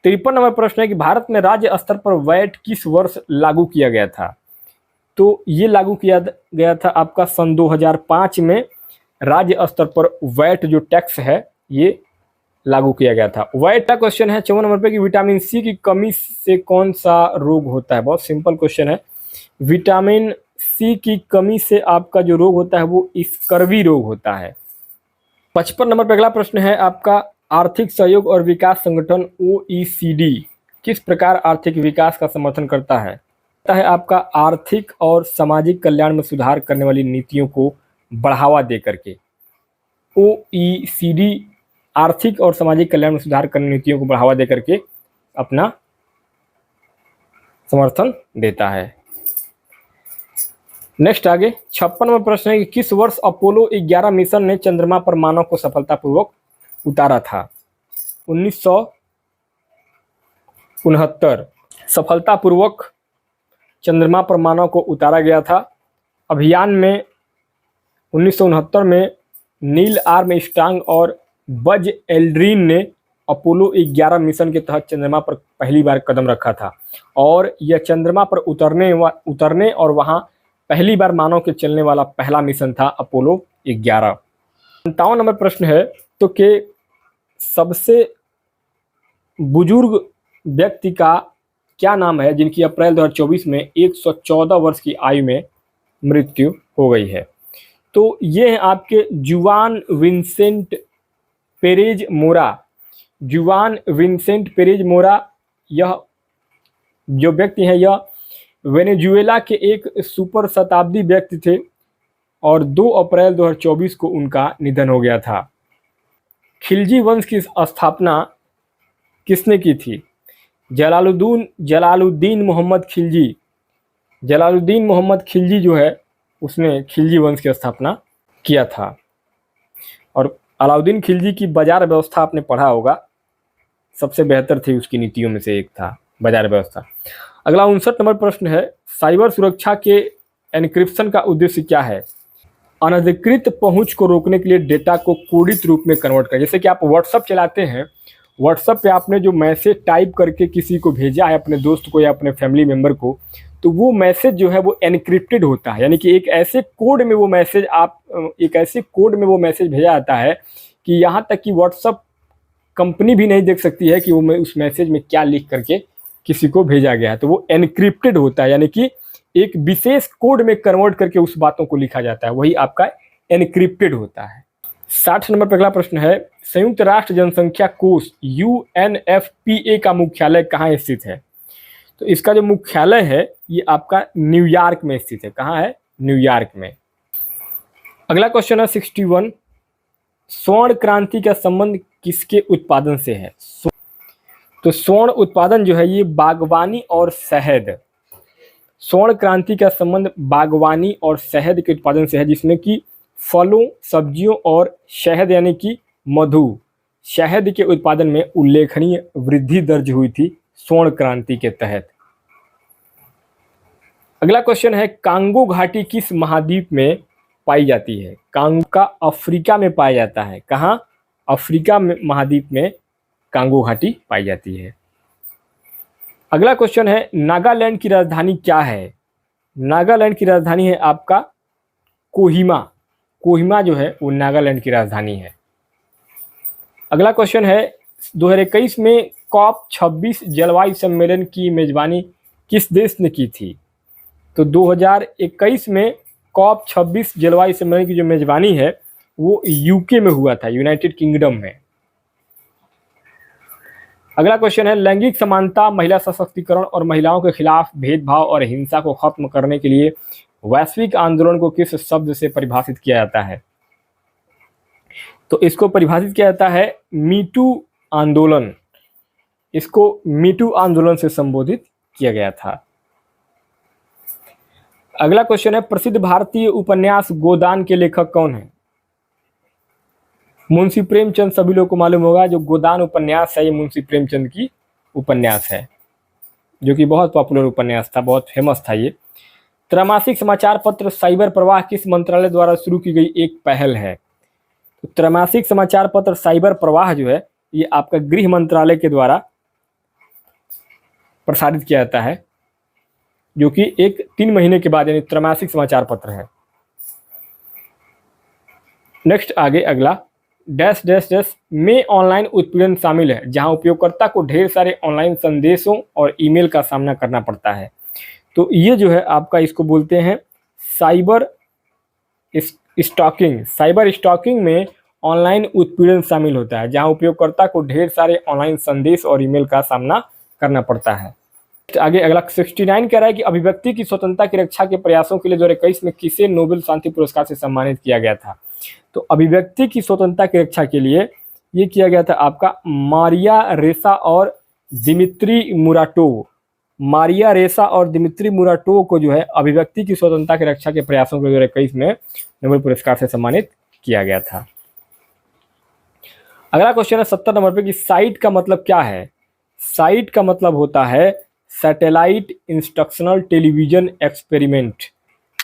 53वां प्रश्न है कि भारत में राज्य स्तर पर वैट किस वर्ष लागू किया गया था? तो ये लागू किया गया था आपका सन 2005 में राज्य स्तर पर वैट जो टैक्स है ये लागू किया गया था। वैट का क्वेश्चन है 54 नंबर पे कि विटामिन सी की कमी से कौन सा रोग होता है? बहुत सिंपल क्वेश्चन है। विटामिन सी की कमी से आपका जो रोग होता है वो स्कर्वी रोग होता है। 55 नंबर पे अगला प्रश्न है आपका आर्थिक सहयोग और विकास संगठन OECD किस प्रकार आर्थिक विकास का समर्थन करता है? आपका आर्थिक और सामाजिक कल्याण में सुधार करने वाली नीतियों को बढ़ावा दे करके। OECD आर्थिक और सामाजिक कल्याण में सुधार करने नीतियों को बढ़ावा दे करके अपना समर्थन देता है। नेक्स्ट आगे 56वां प्रश्न है कि किस वर्ष अपोलो 11 मिशन ने चंद्रमा पर मानव को सफलतापूर्वक उतारा था? 1969 सफलतापूर्वक चंद्रमा पर मानव को उतारा गया था। अभियान में 1969 में नील आर्मस्ट्रांग और बज एल्ड्रिन ने अपोलो 11 मिशन के तहत चंद्रमा पर पहली बार कदम रखा था और यह चंद्रमा पर उतरने और वहां पहली बार मानव के चलने वाला पहला मिशन था अपोलो 11। 57 नंबर प्रश्न है तो के सबसे बुजुर्ग व्यक्ति का क्या नाम है जिनकी अप्रैल 2024 में 114 वर्ष की आयु में मृत्यु हो गई है? तो ये हैं आपके जुआन विंसेंट पेरेज मोरा। जुआन विंसेंट पेरेज मोरा यह जो व्यक्ति हैं यह वेनेजुएला के एक सुपर शताब्दी व्यक्ति थे और 2 अप्रैल 2024 को उनका निधन हो गया था। खिलजी वंश की स्थापना किसने की थी? जलालुद्दीन मोहम्मद खिलजी। जलालुद्दीन मोहम्मद खिलजी जो है उसने खिलजी वंश की स्थापना किया था। और अलाउद्दीन खिलजी की बाजार व्यवस्था आपने पढ़ा होगा, सबसे बेहतर थी, उसकी नीतियों में से एक था बाजार व्यवस्था। अगला 59 नंबर प्रश्न है साइबर सुरक्षा के एन्क्रिप्शन का उद्देश्य क्या है? अनधिकृत पहुंच को रोकने के लिए डेटा को कोडित रूप में कन्वर्ट कर, जैसे कि आप व्हाट्सएप चलाते हैं, व्हाट्सएप पे आपने जो मैसेज टाइप करके किसी को भेजा है, अपने दोस्त को या अपने फैमिली मेम्बर को, तो वो मैसेज जो है वो एनक्रिप्टेड होता है, यानी कि एक ऐसे कोड में वो मैसेज भेजा जाता है कि यहाँ तक कि व्हाट्सएप कंपनी भी नहीं देख सकती है कि वो उस मैसेज में क्या लिख करके किसी को भेजा गया है। तो वो एनक्रिप्टेड होता है, यानी कि एक विशेष कोड में कन्वर्ट करके उस बातों को लिखा जाता है, वही आपका एनक्रिप्टेड होता है। 60 नंबर पर अगला प्रश्न है संयुक्त राष्ट्र जनसंख्या कोष UNFPA का मुख्यालय कहाँ स्थित है? तो इसका जो मुख्यालय है ये आपका न्यूयॉर्क में स्थित है। कहाँ है? न्यूयॉर्क में। अगला क्वेश्चन है 61 स्वर्ण क्रांति का संबंध किसके उत्पादन से है? तो स्वर्ण उत्पादन जो है ये बागवानी और शहद, स्वर्ण क्रांति का संबंध बागवानी और शहद के उत्पादन से है, जिसमें कि फलों, सब्जियों और शहद यानी कि मधु, शहद के उत्पादन में उल्लेखनीय वृद्धि दर्ज हुई थी स्वर्ण क्रांति के तहत। अगला क्वेश्चन है कांगो घाटी किस महाद्वीप में पाई जाती है? कांगो का अफ्रीका में पाया जाता है। कहाँ? अफ्रीका में महाद्वीप में कांगो घाटी पाई जाती है। अगला क्वेश्चन है नागालैंड की राजधानी क्या है? नागालैंड की राजधानी है आपका कोहिमा। कोहिमा जो है वो नागालैंड की राजधानी है। अगला क्वेश्चन है 2021 में COP26 जलवायु सम्मेलन की मेजबानी किस देश ने की थी? तो 2021 में COP26 जलवायु सम्मेलन की जो मेजबानी है वो यूके में हुआ था, यूनाइटेड किंगडम में। अगला क्वेश्चन है लैंगिक समानता, महिला सशक्तिकरण और महिलाओं के खिलाफ भेदभाव और हिंसा को खत्म करने के लिए वैश्विक आंदोलन को किस शब्द से परिभाषित किया जाता है? तो इसको परिभाषित किया जाता है मीटू आंदोलन। इसको मीटू आंदोलन से संबोधित किया गया था। अगला क्वेश्चन है प्रसिद्ध भारतीय उपन्यास गोदान के लेखक कौन है? मुंशी प्रेमचंद सभी लोगों को मालूम होगा। जो गोदान उपन्यास है ये मुंशी प्रेमचंद की उपन्यास है, जो कि बहुत पॉपुलर उपन्यास था, बहुत फेमस था ये। त्रैमासिक समाचार पत्र साइबर प्रवाह किस मंत्रालय द्वारा शुरू की गई एक पहल है? तो त्रैमासिक समाचार पत्र साइबर प्रवाह जो है ये आपका गृह मंत्रालय के द्वारा प्रसारित किया जाता है, जो कि एक 3 महीने के बाद, यानी त्रैमासिक समाचार पत्र है। नेक्स्ट आगे अगला डैश डैश डैश में ऑनलाइन उत्पीड़न शामिल है, जहां उपयोगकर्ता को ढेर सारे ऑनलाइन संदेशों और ईमेल का सामना करना पड़ता है। तो ये जो है आपका इसको बोलते हैं साइबर स्टॉकिंग। साइबर स्टॉकिंग में ऑनलाइन उत्पीड़न शामिल होता है, जहां उपयोगकर्ता को ढेर सारे ऑनलाइन संदेश और ईमेल का सामना करना पड़ता है। आगे अगला 69 कह रहा है कि अभिव्यक्ति की स्वतंत्रता की रक्षा के प्रयासों के लिए 2021 में किसे नोबेल शांति पुरस्कार से सम्मानित किया गया था? तो अभिव्यक्ति की स्वतंत्रता की रक्षा के लिए ये किया गया था आपका मारिया रेसा और दिमित्री मुराटोव। मारिया रेसा और दिमित्री मुराटोव को जो है अभिव्यक्ति की स्वतंत्रता की रक्षा के प्रयासों के 2021 में नोबेल पुरस्कार से सम्मानित किया गया था। अगला क्वेश्चन है 70 नंबर पे कि साइट का मतलब क्या है। साइट का मतलब होता है satellite instructional television experiment.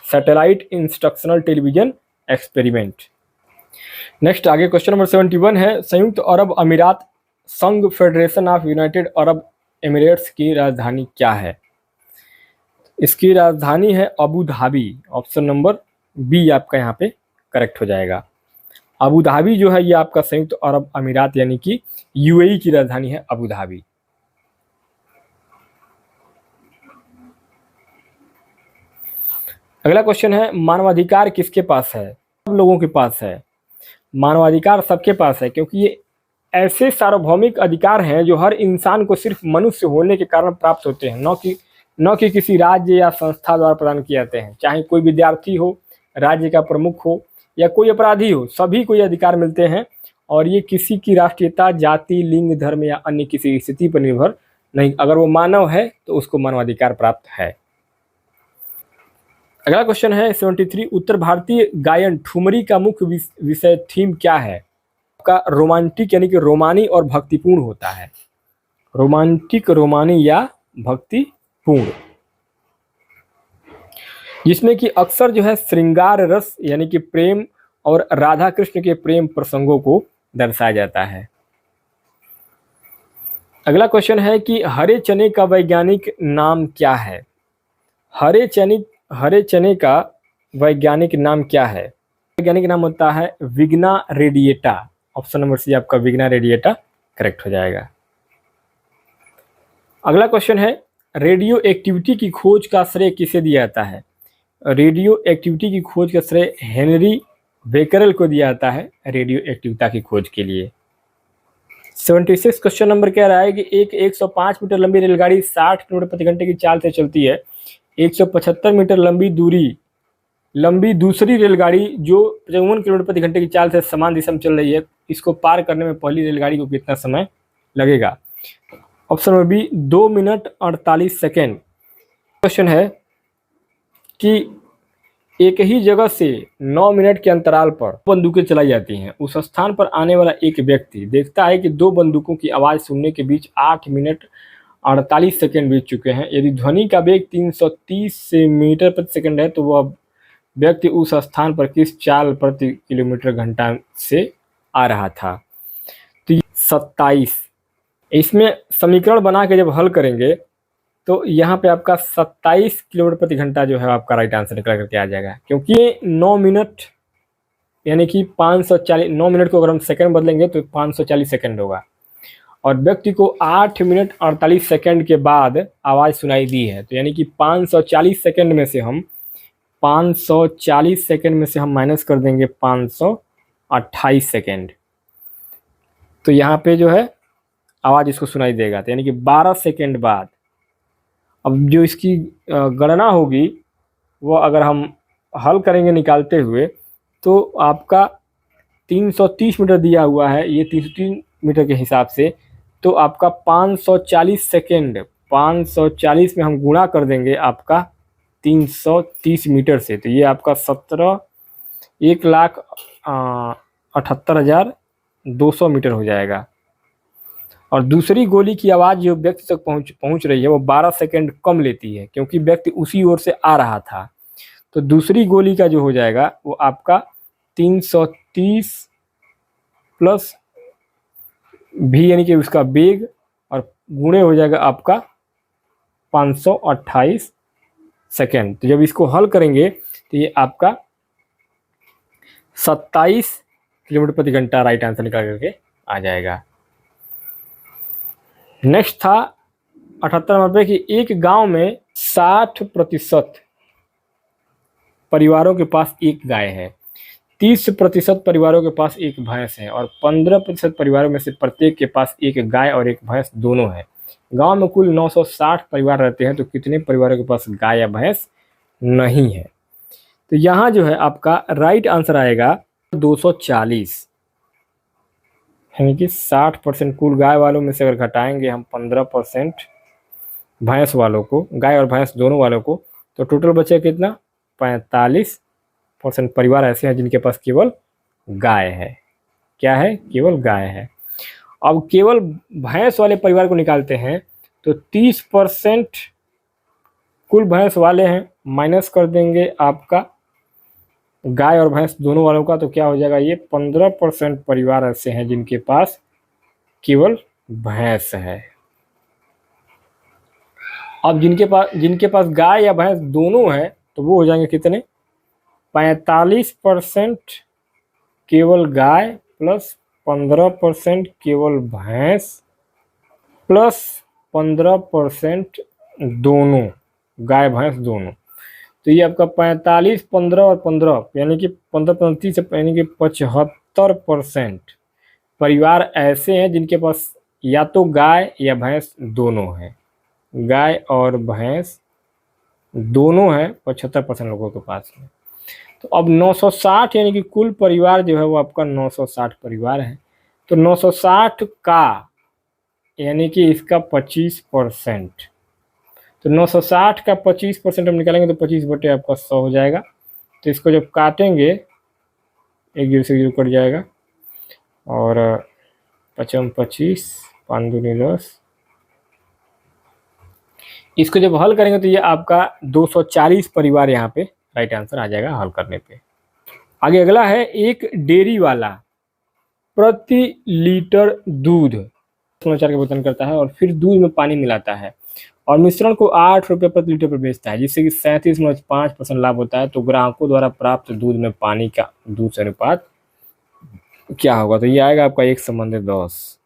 Satellite instructional television experiment. Next आगे क्वेश्चन नंबर 71 है संयुक्त अरब अमीरात संघ federation of United Arab Emirates की राजधानी क्या है। इसकी राजधानी है Abu Dhabi. Option number B आपका यहाँ पे करेक्ट हो जाएगा। अबू धाबी जो है ये आपका संयुक्त अरब अमीरात यानी कि यूएई की राजधानी है अबू धाबी। अगला क्वेश्चन है मानवाधिकार किसके पास है। सब लोगों के पास है। मानवाधिकार सबके पास है क्योंकि ये ऐसे सार्वभौमिक अधिकार हैं जो हर इंसान को सिर्फ मनुष्य होने के कारण प्राप्त होते हैं, न कि किसी राज्य या संस्था द्वारा प्रदान किए जाते हैं। चाहे कोई विद्यार्थी हो, राज्य का प्रमुख हो या कोई अपराधी हो, सभी को ये अधिकार मिलते हैं और ये किसी की राष्ट्रीयता, जाति, लिंग, धर्म या अन्य किसी स्थिति पर निर्भर नहीं। अगर वो मानव है तो उसको मानवाधिकार प्राप्त है। अगला क्वेश्चन है 73 उत्तर भारतीय गायन ठुमरी का मुख्य विषय थीम क्या है। आपका रोमांटिक यानी कि रोमानी और भक्तिपूर्ण होता है। रोमांटिक, रोमानी या भक्तिपूर्ण, जिसमें कि अक्सर जो है श्रृंगार रस यानी कि प्रेम और राधा कृष्ण के प्रेम प्रसंगों को दर्शाया जाता है। अगला क्वेश्चन है कि हरे चने का वैज्ञानिक नाम क्या है। हरे चने का वैज्ञानिक नाम क्या है। वैज्ञानिक नाम होता है विग्ना रेडिएटा। ऑप्शन नंबर सी आपका विग्ना रेडिएटा करेक्ट हो जाएगा। अगला क्वेश्चन है रेडियो एक्टिविटी की खोज का श्रेय किसे दिया जाता है। रेडियो एक्टिविटी की खोज का श्रेय हेनरी बेकरल को दिया जाता है रेडियो एक्टिविटी की खोज के लिए। 76 क्वेश्चन नंबर कह रहा है कि एक 105 मीटर लंबी रेलगाड़ी 60 किलोमीटर प्रति घंटे की चाल से चलती है। 175 मीटर लंबी दूसरी रेलगाड़ी जो 55 किलोमीटर प्रति घंटे की चाल से समान दिशा में चल रही है, इसको पार करने में पहली रेलगाड़ी को कितना समय लगेगा। Option number B 2 minute 48 second. Question है कि एक ही जगह से 9 मिनट के अंतराल पर बंदूकें चलाई जाती हैं। उस स्थान पर आने वाला एक व्यक्ति देखता है कि 2 बंदूकों की आवाज़ सुनने के बीच 8 मिनट 48 सेकेंड बीत चुके हैं। यदि ध्वनि का वेग 330 मीटर प्रति सेकंड है तो वह व्यक्ति उस स्थान पर किस चाल प्रति किलोमीटर घंटा से आ रहा था। तो 27 इसमें समीकरण बना के जब हल करेंगे तो यहाँ पे आपका 27 किलोमीटर प्रति घंटा जो है आपका राइट आंसर निकल करके आ जाएगा, क्योंकि 9 मिनट यानी कि 540, 9 मिनट को अगर हम सेकंड बदलेंगे तो 540 सेकंड होगा और व्यक्ति को 8 मिनट 48 सेकंड के बाद आवाज़ सुनाई दी है। तो यानी कि 540 सेकंड में से हम माइनस कर देंगे 528 सेकंड, तो यहाँ पे जो है आवाज़ इसको सुनाई देगा। तो यानी कि 12 सेकंड बाद अब जो इसकी गणना होगी वो अगर हम हल करेंगे निकालते हुए तो आपका 330 मीटर दिया हुआ है, ये 303 मीटर के हिसाब से, तो आपका 540 सेकेंड 540 में हम गुणा कर देंगे आपका 330 मीटर से, तो ये आपका 1,78,200 मीटर हो जाएगा। और दूसरी गोली की आवाज़ जो व्यक्ति तक पहुंच रही है वो 12 सेकंड कम लेती है, क्योंकि व्यक्ति उसी ओर से आ रहा था। तो दूसरी गोली का जो हो जाएगा वो आपका 330 प्लस भी यानी कि उसका वेग और गुणे हो जाएगा आपका 528 सेकेंड। तो जब इसको हल करेंगे तो ये आपका 27 किलोमीटर प्रति घंटा राइट आंसर निकाल करके आ जाएगा। नेक्स्ट था 78 नंबर पे कि एक गांव में 60% परिवारों के पास एक गाय है, 30% परिवारों के पास एक भैंस है और 15% परिवारों में से प्रत्येक के पास एक गाय और एक भैंस दोनों है। गांव में कुल 960 परिवार रहते हैं, तो कितने परिवारों के पास गाय या भैंस नहीं है। तो यहाँ जो है आपका राइट आंसर आएगा 240, यानी कि 60% कुल गाय वालों में से अगर घटाएंगे हम 15%, भैंस वालों को, गाय और भैंस दोनों वालों को, तो टोटल बचे कितना, 45% परिवार ऐसे हैं जिनके पास केवल गाय है। क्या है, केवल गाय है। अब केवल भैंस वाले परिवार को निकालते हैं तो 30% कुल भैंस वाले हैं, माइनस कर देंगे आपका गाय और भैंस दोनों वालों का, तो क्या हो जाएगा, ये 15% परिवार ऐसे हैं जिनके पास केवल भैंस है। अब जिनके पास गाय या भैंस दोनों है तो वो हो जाएंगे कितने, 45% केवल गाय प्लस 15% केवल भैंस प्लस 15% दोनों, गाय भैंस दोनों। तो ये आपका 45, 15 और 15 यानी कि 15-30 यानी कि 75% परिवार ऐसे हैं जिनके पास या तो गाय या भैंस दोनों है। गाय और भैंस दोनों है 75% लोगों के पास में। तो अब 960 यानी कि कुल परिवार जो है वो आपका 960 परिवार है। तो 960 का यानी कि इसका 25%, तो 960 का 25% हम निकालेंगे तो 25 बटे आपका 100 हो जाएगा। तो इसको जब काटेंगे, एक जीरो से जीरो कट जाएगा, और 55 25 5 दूनी 10, इसको जब हल करेंगे तो ये आपका 240 परिवार यहाँ पे राइट आंसर आ जाएगा हल करने पे। आगे अगला है, एक डेयरी वाला प्रति लीटर दूध समाचार का वितरण करता है और फिर दूध में पानी मिलाता है और मिश्रण को 8 रुपये प्रति लीटर पर बेचता है, जिससे कि 37.5% लाभ होता है। तो ग्राहकों द्वारा प्राप्त दूध में पानी का दूध से अनुपात क्या होगा, तो ये आएगा आपका 1:10।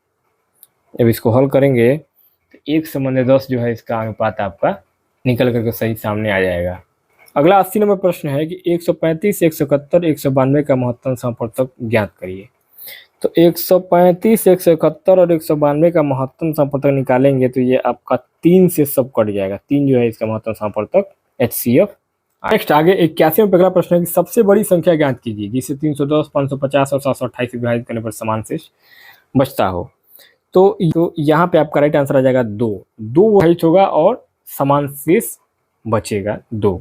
जब इसको हल करेंगे तो 1:10 जो है इसका अनुपात आपका निकल करके सही सामने आ जाएगा। अगला 80 नंबर प्रश्न है कि 135, 171, 192 का महत्तम संपर्तक ज्ञात करिए। तो 135, 171 और 192 का महत्तम संपर्तक निकालेंगे तो ये आपका 3 से सब कट जाएगा। 3 जो है इसका महत्तम संपर्तक HCF। नेक्स्ट आगे 81 में पहला प्रश्न है कि सबसे बड़ी संख्या ज्ञात कीजिए जिसे 310, 550 और 728 से विभाजित करने पर समान शेष बचता हो। तो यहाँ पे आपका राइट आंसर आ जाएगा 2 विभाजित होगा और समान शेष बचेगा 2।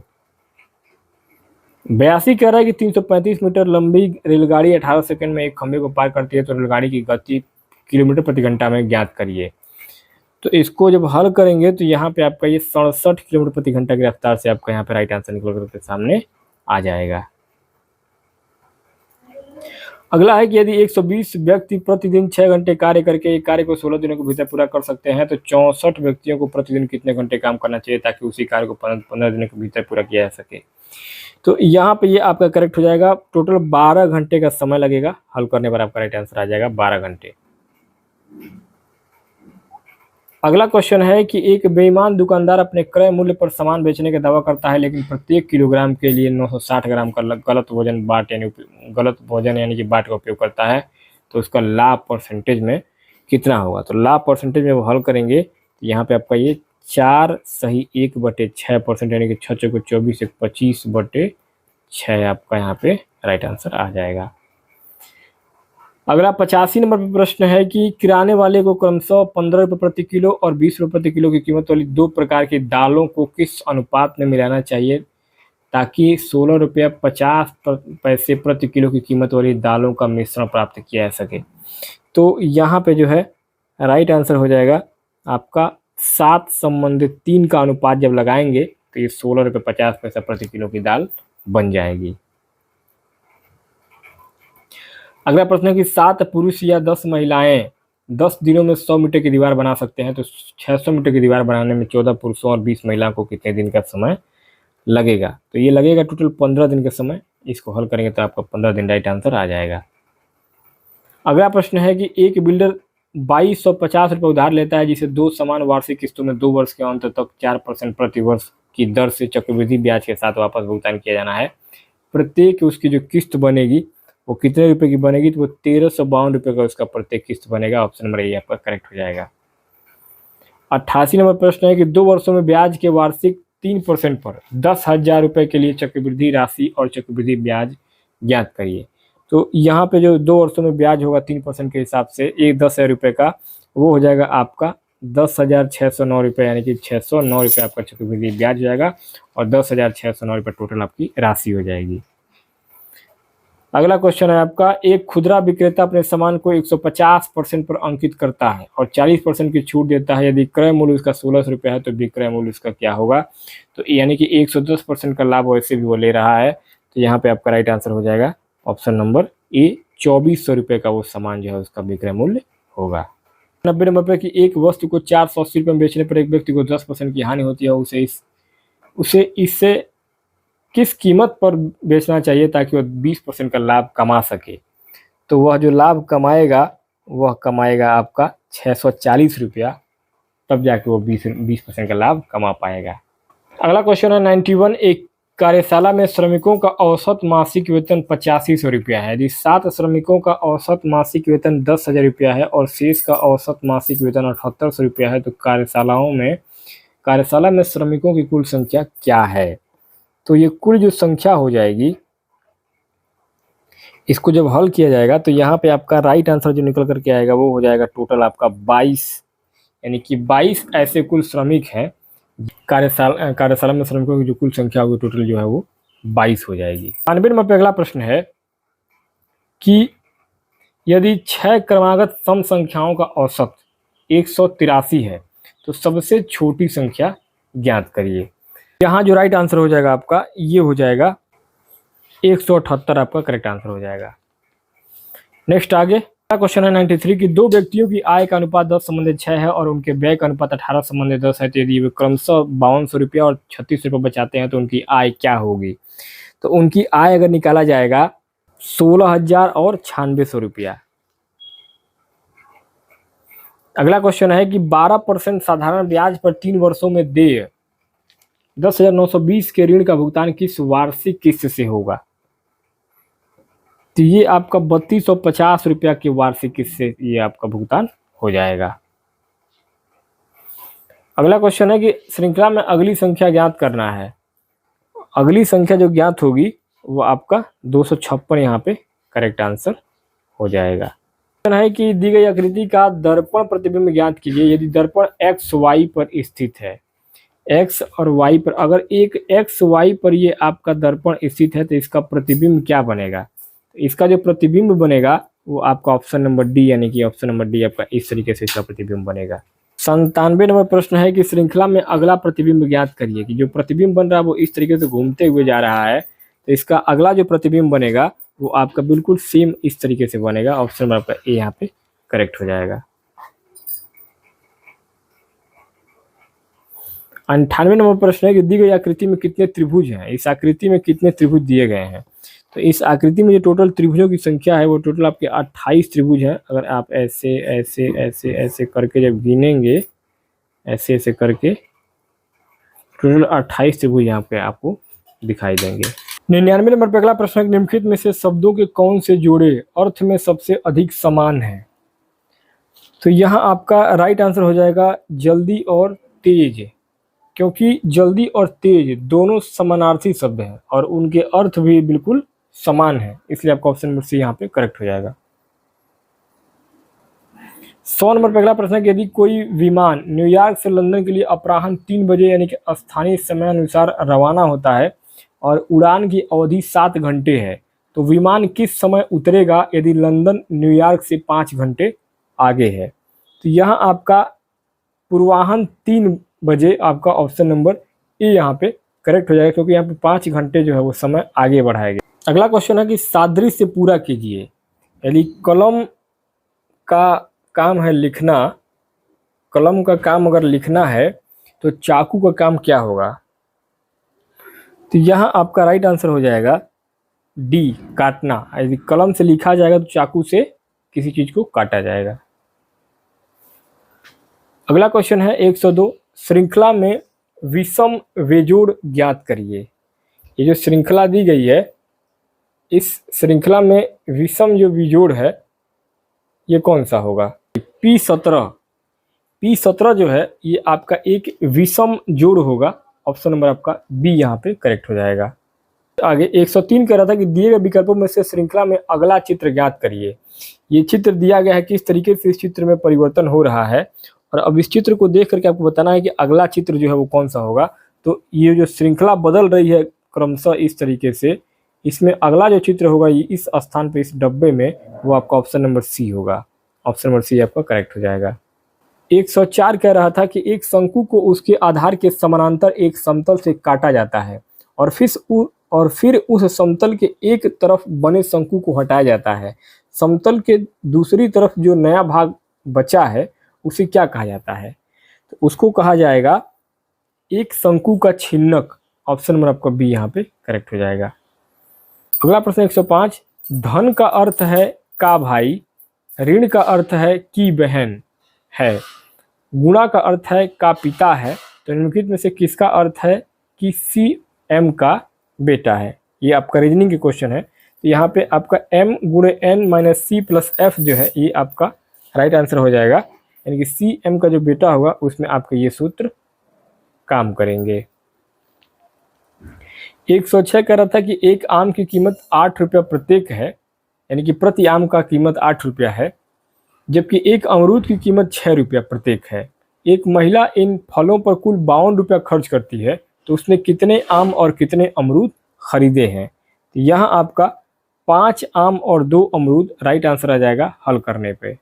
82 कह रहा है कि 335 मीटर लंबी रेलगाड़ी 18 सेकंड में एक खंभे को पार करती है, तो रेलगाड़ी की गति किलोमीटर प्रति घंटा में ज्ञात करिए। तो इसको जब हल करेंगे तो यहाँ पे आपका ये 67 किलोमीटर प्रति घंटा की रफ्तार से आपका यहाँ पे राइट आंसर निकल करके सामने आ जाएगा। अगला है कि यदि 120 व्यक्ति प्रतिदिन 6 घंटे कार्य करके एक कार्य को 16 दिनों के भीतर पूरा कर सकते हैं, तो 64 व्यक्तियों को प्रतिदिन कितने घंटे काम करना चाहिए ताकि उसी कार्य को 15 दिनों के भीतर पूरा किया जा सके। तो यहाँ पे ये आपका करेक्ट हो जाएगा। टोटल 12 घंटे का समय लगेगा, हल करने पर आपका राइट आंसर आ जाएगा 12 घंटे। अगला क्वेश्चन है कि एक बेईमान दुकानदार अपने क्रय मूल्य पर सामान बेचने का दावा करता है, लेकिन प्रत्येक किलोग्राम के लिए 960 ग्राम का गलत भोजन यानी कि बाट का उपयोग करता है, तो उसका लाभ परसेंटेज में कितना होगा। तो लाभ परसेंटेज में वो हल करेंगे तो यहाँ पे आपका ये 4 सही 1/6% यानी कि 6 चौके 24 1 25/6 आपका यहाँ पे राइट आंसर आ जाएगा। अगला 85 नंबर पर प्रश्न है कि किराने वाले को क्रमशः 15 रुपये प्रति किलो और 20 रुपये प्रति किलो की कीमत वाली 2 प्रकार की दालों को किस अनुपात में मिलाना चाहिए ताकि 16 रुपये 50 पैसे प्रति किलो की कीमत वाली दालों का मिश्रण प्राप्त किया जा सके। तो यहाँ पे जो है राइट आंसर हो जाएगा आपका 7:3 का अनुपात जब लगाएंगे तो ये 16 रुपये 50 पैसा प्रति किलो की दाल बन जाएगी। अगला प्रश्न है कि 7 पुरुष या 10 महिलाएं 10 दिनों में 100 मीटर की दीवार बना सकते हैं, तो 600 मीटर की दीवार बनाने में 14 पुरुषों और 20 महिलाओं को कितने दिन का समय लगेगा। तो ये लगेगा टोटल 15 दिन का समय। इसको हल करेंगे तो आपका 15 दिन राइट आंसर आ जाएगा। अगला प्रश्न है कि एक बिल्डर 2250 रुपये उधार लेता है, जिसे 2 समान वार्षिक किस्तों में 2 वर्ष के अंत तक 4% प्रति वर्ष की दर से चक्रवृद्धि ब्याज के साथ वापस भुगतान किया जाना है। प्रत्येक उसकी जो किस्त बनेगी वो कितने रुपए की बनेगी, तो वो 1352 रुपये का उसका प्रत्येक किस्त बनेगा। ऑप्शन नंबर ए आपका करेक्ट हो जाएगा। 88 नंबर प्रश्न है कि 2 वर्षों में ब्याज के वार्षिक 3% पर 10,000 रुपये के लिए चक्रवृद्धि राशि और चक्रवृद्धि ब्याज ज्ञात करिए। तो यहाँ पे जो 2 वर्षों में ब्याज होगा 3% के हिसाब से 10,000 रुपये का, वो हो जाएगा आपका 10,609 यानी कि 609 आपका चक्रवृद्धि ब्याज हो जाएगा और 10,609 टोटल आपकी राशि हो जाएगी। अगला क्वेश्चन है आपका, एक खुदरा विक्रेता अपने सामान को 150% पर अंकित करता है और 40% की छूट देता है। यदि क्रय मूल्य उसका 1600 रुपये है तो विक्रय मूल्य उसका क्या होगा? तो यानी कि 110% का लाभ वैसे भी वो ले रहा है, तो यहाँ पे आपका राइट आंसर हो जाएगा ऑप्शन नंबर ए, 2400 रुपये का वो सामान जो है उसका विक्रय मूल्य होगा। 90 नंबर पर कि एक वस्तु को 480 रुपये में बेचने पर एक व्यक्ति को 10% की हानि होती है, उसे इससे किस कीमत पर बेचना चाहिए ताकि वह 20% का लाभ कमा सके? तो वह जो लाभ कमाएगा वह कमाएगा आपका 640 रुपया, तब जाके वो 20% का लाभ कमा पाएगा। अगला क्वेश्चन है 91, एक कार्यशाला में श्रमिकों का औसत मासिक वेतन 8500 रुपया है। यदि 7 श्रमिकों का औसत मासिक वेतन 10,000 रुपया है और शेष का औसत मासिक वेतन 7800 रुपया है तो कार्यशाला में श्रमिकों की कुल संख्या क्या है? तो ये कुल जो संख्या हो जाएगी, इसको जब हल किया जाएगा तो यहाँ पे आपका राइट आंसर जो निकल करके आएगा वो हो जाएगा टोटल आपका 22, यानी कि 22 ऐसे कुल श्रमिक हैं। कार्यशाला में श्रमिकों की जो कुल संख्या होगी टोटल जो है वो 22 हो जाएगी। 92 नंबर पे अगला प्रश्न है कि यदि 6 क्रमागत सम संख्याओं का औसत 183 है तो सबसे छोटी संख्या ज्ञात करिए। यहाँ जो राइट आंसर हो जाएगा आपका ये हो जाएगा 178, आपका करेक्ट आंसर हो जाएगा। नेक्स्ट आगे क्वेश्चन है 93 कि दो व्यक्तियों की आय का अनुपात 10:6 है और उनके व्यय का अनुपात 18:10 है, तो यदि वे क्रमशः 5200 रुपया और 36 रुपये बचाते हैं तो उनकी आय क्या होगी? तो उनकी आय अगर निकाला जाएगा 16,000 और 9600 रुपया। अगला क्वेश्चन है कि 12% साधारण ब्याज पर 3 वर्षों में देय 10,920 के ऋण का भुगतान किस वार्षिक किस्त से होगा? तो ये आपका 3250 रुपया की वार्षिक किस्त से ये आपका भुगतान हो जाएगा। अगला क्वेश्चन है कि श्रृंखला में अगली संख्या ज्ञात करना है। अगली संख्या जो ज्ञात होगी वो आपका 256 यहाँ पे करेक्ट आंसर हो जाएगा। है कि दी गई आकृति का दर्पण प्रतिबिंब ज्ञात कीजिए। यदि दर्पण एक्स वाई पर स्थित है, एक्स और वाई पर, अगर एक एक्स वाई पर ये आपका दर्पण स्थित है तो इसका प्रतिबिंब क्या बनेगा? तो इसका जो प्रतिबिंब बनेगा वो आपका ऑप्शन नंबर डी, यानी कि ऑप्शन नंबर डी आपका इस तरीके से इसका प्रतिबिंब बनेगा। 97 नंबर प्रश्न है कि श्रृंखला में अगला प्रतिबिंब ज्ञात करिए। कि जो प्रतिबिंब बन रहा है वो इस तरीके से घूमते हुए जा रहा है, तो इसका अगला जो प्रतिबिंब बनेगा वो आपका बिल्कुल सेम इस तरीके से बनेगा। ऑप्शन नंबर आपका ए यहाँ पे करेक्ट हो जाएगा। 98 नंबर प्रश्न है कि दी गई आकृति में कितने त्रिभुज हैं? इस आकृति में कितने त्रिभुज दिए गए हैं? तो इस आकृति में जो टोटल त्रिभुजों की संख्या है वो टोटल आपके 28 त्रिभुज हैं। अगर आप ऐसे ऐसे ऐसे ऐसे करके जब गिनेंगे, ऐसे ऐसे करके टोटल 28 त्रिभुज यहाँ पे आपको दिखाई देंगे। 99 नंबर पर अगला प्रश्न है, निम्नलिखित में से शब्दों के कौन से जोड़े अर्थ में सबसे अधिक समान हैं? तो यहाँ आपका राइट आंसर हो जाएगा जल्दी और तेज, क्योंकि जल्दी और तेज दोनों समानार्थी शब्द हैं और उनके अर्थ भी बिल्कुल समान है, इसलिए आपका ऑप्शन नंबर सी यहाँ पे करेक्ट हो जाएगा। 100 नंबर पर अगला प्रश्न है कि यदि कोई विमान न्यूयॉर्क से लंदन के लिए अपराह्न 3 बजे यानी कि स्थानीय समय अनुसार रवाना होता है और उड़ान की अवधि 7 घंटे है, तो विमान किस समय उतरेगा यदि लंदन न्यूयॉर्क से 5 घंटे आगे है? तो यहाँ आपका पूर्वाह्न 3 बजे आपका ऑप्शन नंबर ए यहाँ पे करेक्ट हो जाएगा, क्योंकि यहाँ पे 5 घंटे जो है वो समय आगे बढ़ाया गया। अगला क्वेश्चन है कि सादृश्य पूरा कीजिए। यदि कलम का काम है लिखना, कलम का काम अगर लिखना है तो चाकू का काम क्या होगा? तो यहाँ आपका राइट आंसर हो जाएगा डी, काटना। यदि कलम से लिखा जाएगा तो चाकू से किसी चीज को काटा जाएगा। अगला क्वेश्चन है 102, श्रृंखला में विषम बेजोड़ ज्ञात करिए। ये जो श्रृंखला दी गई है, इस श्रृंखला में विषम जो बेजोड़ है ये कौन सा होगा? P17 जो है ये आपका एक विषम जोड़ होगा। ऑप्शन नंबर आपका बी यहाँ पे करेक्ट हो जाएगा। आगे 103 कह रहा था कि दिए गए विकल्पों में से श्रृंखला में अगला चित्र ज्ञात करिए। ये चित्र दिया गया है, किस तरीके से इस चित्र में परिवर्तन हो रहा है और अब इस चित्र को देख करके आपको बताना है कि अगला चित्र जो है वो कौन सा होगा। तो ये जो श्रृंखला बदल रही है क्रमशः इस तरीके से, इसमें अगला जो चित्र होगा ये इस स्थान पे इस डब्बे में, वो आपका ऑप्शन नंबर सी होगा। ऑप्शन नंबर सी आपका करेक्ट हो जाएगा। 104 कह रहा था कि एक शंकु को उसके आधार के समानांतर एक समतल से काटा जाता है और फिर उस समतल के एक तरफ बने शंकु को हटाया जाता है। समतल के दूसरी तरफ जो नया भाग बचा है उसे क्या कहा जाता है? तो उसको कहा जाएगा एक शंकु का छिन्नक। ऑप्शन नंबर आपका बी यहाँ पे करेक्ट हो जाएगा। अगला प्रश्न 105, धन का अर्थ है का भाई, ऋण का अर्थ है की बहन है, गुणा का अर्थ है का पिता है, तो निम्नलिखित में से किसका अर्थ है कि सी एम का बेटा है? ये आपका रीजनिंग के क्वेश्चन है। तो यहाँ पे आपका m गुणे n minus C plus F जो है ये आपका राइट आंसर हो जाएगा, यानी कि सी एम का जो बेटा होगा उसमें आपका ये सूत्र काम करेंगे। 106 कह रहा था कि एक आम की कीमत 8 रुपया प्रत्येक है, यानी कि प्रति आम का कीमत 8 रुपया है, जबकि एक अमरूद की कीमत 6 रुपया प्रत्येक है। एक महिला इन फलों पर कुल 52 रुपया खर्च करती है, तो उसने कितने आम और कितने अमरूद खरीदे हैं? तो यहाँ आपका 5 आम और 2 अमरूद राइट आंसर आ जाएगा हल करने पे।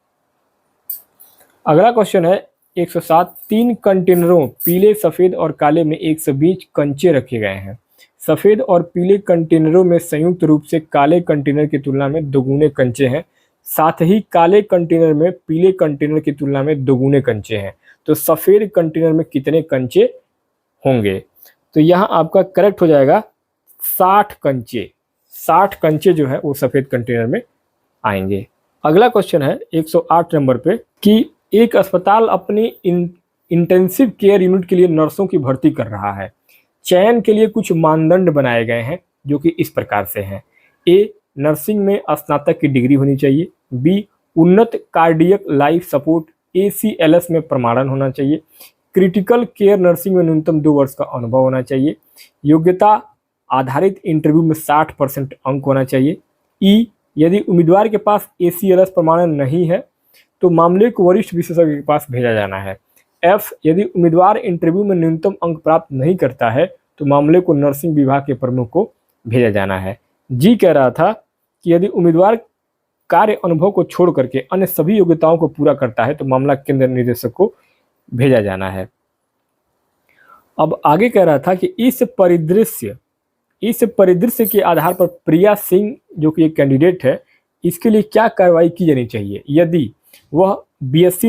अगला क्वेश्चन है 107, 3 कंटेनरों पीले, सफ़ेद और काले में 120 कंचे रखे गए हैं। सफ़ेद और पीले कंटेनरों में संयुक्त रूप से काले कंटेनर की तुलना में दोगुने कंचे हैं, साथ ही काले कंटेनर में पीले कंटेनर की तुलना में दोगुने कंचे हैं। तो सफ़ेद कंटेनर में कितने कंचे होंगे? तो यहाँ आपका करेक्ट हो जाएगा 60 कंचे। 60 कंचे जो है वो सफ़ेद कंटेनर में आएंगे। अगला क्वेश्चन है 108 नंबर पे कि एक अस्पताल अपनी इंटेंसिव केयर यूनिट के लिए नर्सों की भर्ती कर रहा है। चयन के लिए कुछ मानदंड बनाए गए हैं जो कि इस प्रकार से हैं। ए, नर्सिंग में स्नातक की डिग्री होनी चाहिए। बी, उन्नत कार्डियक लाइफ सपोर्ट ACLS में प्रमाणन होना चाहिए। क्रिटिकल केयर नर्सिंग में न्यूनतम 2 वर्ष का अनुभव होना चाहिए। योग्यता आधारित इंटरव्यू में 60% अंक होना चाहिए। ई, यदि उम्मीदवार के पास ACLS प्रमाणन नहीं है तो मामले को वरिष्ठ विशेषज्ञ के पास भेजा जाना है। F, यदि उम्मीदवार इंटरव्यू में न्यूनतम अंक प्राप्त नहीं करता है तो मामले को नर्सिंग विभाग के प्रमुख को भेजा जाना है। जी कह रहा था कि यदि उम्मीदवार कार्य अनुभव को छोड़ करके अन्य सभी योग्यताओं को पूरा करता है तो मामला केंद्र निदेशक को भेजा जाना है। अब आगे कह रहा था कि इस परिदृश्य के आधार पर प्रिया सिंह जो कि एक कैंडिडेट है, इसके लिए क्या कार्रवाई की जानी चाहिए? यदि वह BSc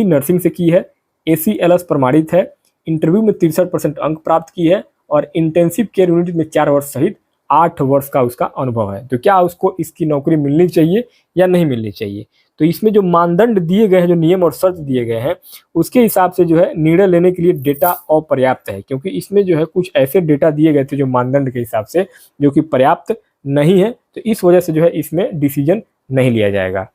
नर्सिंग से की है, ACLS प्रमाणित है, इंटरव्यू में 63% अंक प्राप्त की है और इंटेंसिव केयर यूनिट में 4 वर्ष सहित 8 वर्ष का उसका अनुभव है, तो क्या उसको इसकी नौकरी मिलनी चाहिए या नहीं मिलनी चाहिए? तो इसमें जो मानदंड दिए गए हैं, जो नियम और शर्त दिए गए हैं, उसके हिसाब से जो है निर्णय लेने के लिए डेटा अपर्याप्त है, क्योंकि इसमें जो है कुछ ऐसे डेटा दिए गए थे जो मानदंड के हिसाब से जो कि पर्याप्त नहीं है, तो इस वजह से जो है इसमें डिसीजन नहीं लिया जाएगा।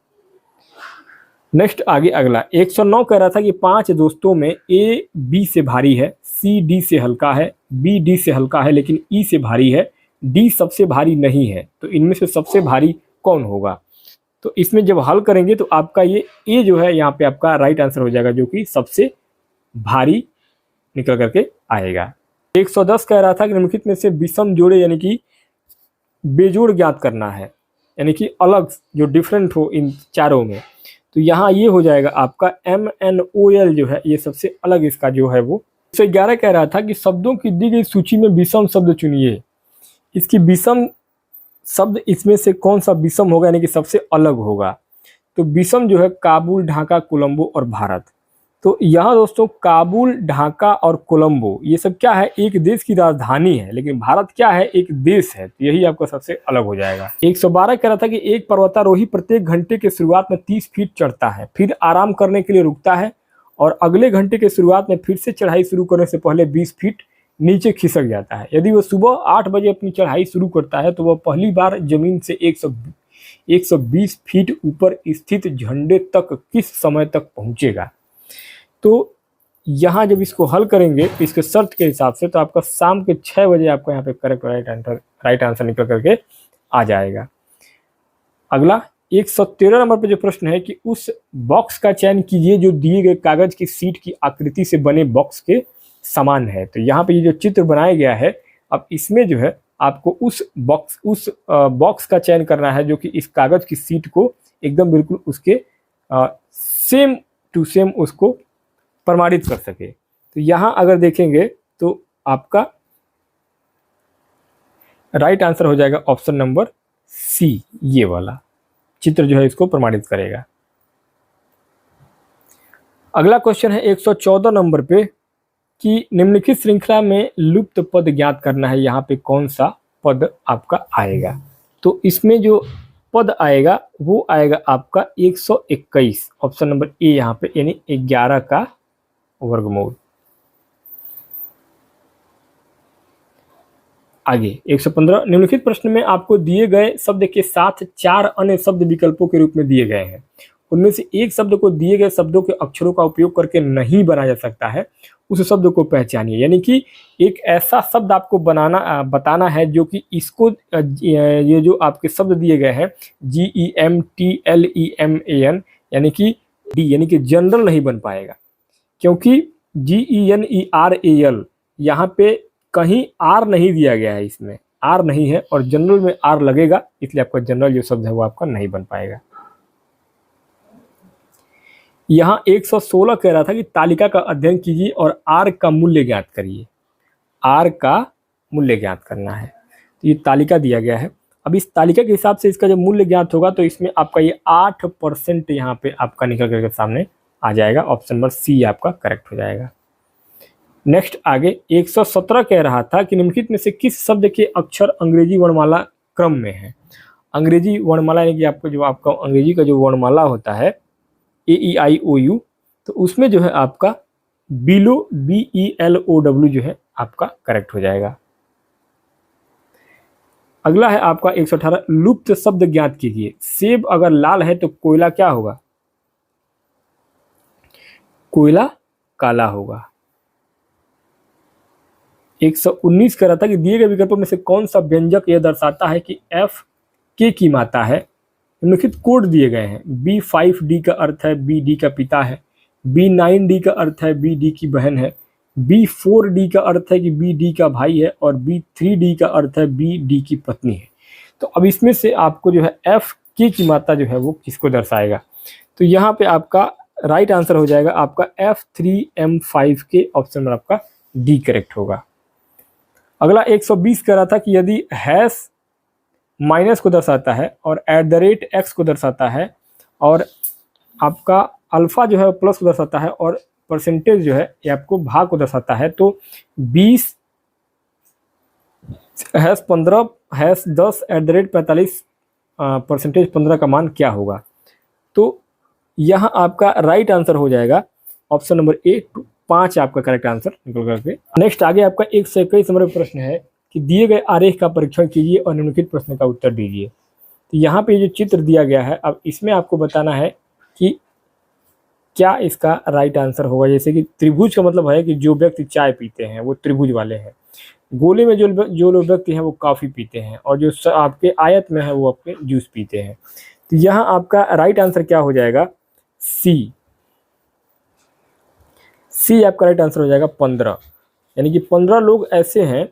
नेक्स्ट आगे अगला 109 कह रहा था कि 5 दोस्तों में A B से भारी है, C D से हल्का है, B D से हल्का है लेकिन E से भारी है, D सबसे भारी नहीं है, तो इनमें से सबसे भारी कौन होगा? तो इसमें जब हल करेंगे तो आपका ये A जो है यहाँ पे आपका राइट आंसर हो जाएगा, जो कि सबसे भारी निकल करके आएगा। 110 कह रहा था कि निम्नलिखित में से विषम जोड़े यानी कि बेजोड़ ज्ञात करना है, यानी कि अलग जो डिफरेंट हो इन चारों में, तो यहाँ ये हो जाएगा आपका MNOL जो है ये सबसे अलग इसका जो है वो। 111 कह रहा था कि शब्दों की दी गई सूची में विषम शब्द चुनिए। इसकी विषम शब्द इसमें से कौन सा विषम होगा, यानी कि सबसे अलग होगा? तो विषम जो है काबुल, ढाका, कोलंबो और भारत। तो यहाँ दोस्तों काबुल, ढाका और कोलंबो ये सब क्या है? एक देश की राजधानी है, लेकिन भारत क्या है? एक देश है, तो यही आपका सबसे अलग हो जाएगा। 112 कह रहा था कि एक पर्वतारोही प्रत्येक घंटे के शुरुआत में 30 फीट चढ़ता है, फिर आराम करने के लिए रुकता है और अगले घंटे के शुरुआत में फिर से चढ़ाई शुरू करने से पहले 20 फीट नीचे खिसक जाता है। यदि वह सुबह 8 बजे अपनी चढ़ाई शुरू करता है तो वह पहली बार जमीन से 120 फीट ऊपर स्थित झंडे तक किस समय तक पहुंचेगा? तो यहाँ जब इसको हल करेंगे इसके शर्त के हिसाब से तो आपका शाम के 6 बजे आपको यहाँ पे करेक्ट राइट आंसर निकल करके आ जाएगा। अगला 113 नंबर पे जो प्रश्न है कि उस बॉक्स का चयन कीजिए जो दिए गए कागज की सीट की आकृति से बने बॉक्स के समान है। तो यहाँ पे ये जो चित्र बनाया गया है, अब इसमें जो है आपको उस बॉक्स का चयन करना है जो कि इस कागज की सीट को एकदम बिल्कुल उसके सेम टू सेम उसको प्रमाणित कर सके। तो यहाँ अगर देखेंगे तो आपका राइट आंसर हो जाएगा ऑप्शन नंबर सी, ये वाला चित्र जो है इसको प्रमाणित करेगा। अगला क्वेश्चन है 114 नंबर पे कि निम्नलिखित श्रृंखला में लुप्त पद ज्ञात करना है। यहाँ पे कौन सा पद आपका आएगा? तो इसमें जो पद आएगा वो आएगा आपका 121, ऑप्शन नंबर ए यहाँ पे, यानी 11 का वर्गमूल। आगे 115, निम्नलिखित प्रश्न में आपको दिए गए शब्द के साथ 4 अन्य शब्द विकल्पों के रूप में दिए गए हैं। उनमें से एक शब्द को दिए गए शब्दों के अक्षरों का उपयोग करके नहीं बनाया जा सकता है, उस शब्द को पहचानिए। यानी कि एक ऐसा शब्द आपको बताना है जो कि इसको ये जो आपके शब्द दिए गए हैं GEMTLEMAN यानी कि डी यानी कि जनरल नहीं बन पाएगा, क्योंकि GENERAL यहाँ पे कहीं आर नहीं दिया गया है, इसमें आर नहीं है और जनरल में आर लगेगा, इसलिए आपका जनरल जो शब्द है वो आपका नहीं बन पाएगा। यहाँ 116 कह रहा था कि तालिका का अध्ययन कीजिए और आर का मूल्य ज्ञात करिए। आर का मूल्य ज्ञात करना है, तो ये तालिका दिया गया है। अब इस तालिका के हिसाब से इसका जब मूल्य ज्ञात होगा तो इसमें आपका ये 8% यहाँ पे आपका निकल करके सामने आ जाएगा। ऑप्शन नंबर सी आपका करेक्ट हो जाएगा। नेक्स्ट आगे 117 कह रहा था कि निम्नलिखित में से किस शब्द के अक्षर अंग्रेजी वर्णमाला क्रम में है। अंग्रेजी वर्णमाला यानी कि आपको जो आपका अंग्रेजी का जो वर्णमाला होता है AEIOU, तो उसमें जो है आपका बिलो BELOW जो है आपका करेक्ट हो जाएगा। अगला है आपका 118, लुप्त शब्द ज्ञात कीजिए। सेब अगर लाल है तो कोयला क्या होगा? कोयला काला होगा। 119 कह रहा था कि दिए गए विकल्पों में से कौन सा व्यंजक यह दर्शाता है कि F K की माता है। निम्नलिखित कोड दिए गए हैं। B5D का अर्थ है B D का पिता है, B9D का अर्थ है B D की बहन है, B4D का अर्थ है कि B D का भाई है और B3D का अर्थ है B D की पत्नी है। तो अब इसमें से आपको जो है F K की माता जो है वो किसको दर्शाएगा? तो यहाँ पे आपका राइट आंसर हो जाएगा आपका F3M5 के, ऑप्शन में आपका डी करेक्ट होगा। अगला 120 कह रहा था कि यदि हैश माइनस को दर्शाता है और @x को दर्शाता है और आपका अल्फा जो है प्लस को दर्शाता है और परसेंटेज जो है ये आपको भाग को दर्शाता है, तो 20 #15 #10 @45 परसेंटेज 15 का मान क्या होगा? तो यहाँ आपका राइट आंसर हो जाएगा ऑप्शन नंबर ए 5 आपका करेक्ट आंसर निकल करके। नेक्स्ट आगे आपका 121 नंबर प्रश्न है कि दिए गए आरेख का परीक्षण कीजिए और निम्नलिखित प्रश्न का उत्तर दीजिए। तो यहाँ पे जो चित्र दिया गया है, अब इसमें आपको बताना है कि क्या इसका राइट आंसर होगा। जैसे कि त्रिभुज का मतलब है कि जो व्यक्ति चाय पीते हैं वो त्रिभुज वाले हैं, गोले में जो लोग व्यक्ति हैं वो कॉफ़ी पीते हैं, और जो आपके आयत में है वो आपके जूस पीते हैं। तो यहाँ आपका राइट आंसर क्या हो जाएगा? सी आपका राइट आंसर हो जाएगा 15, यानी कि 15 लोग ऐसे हैं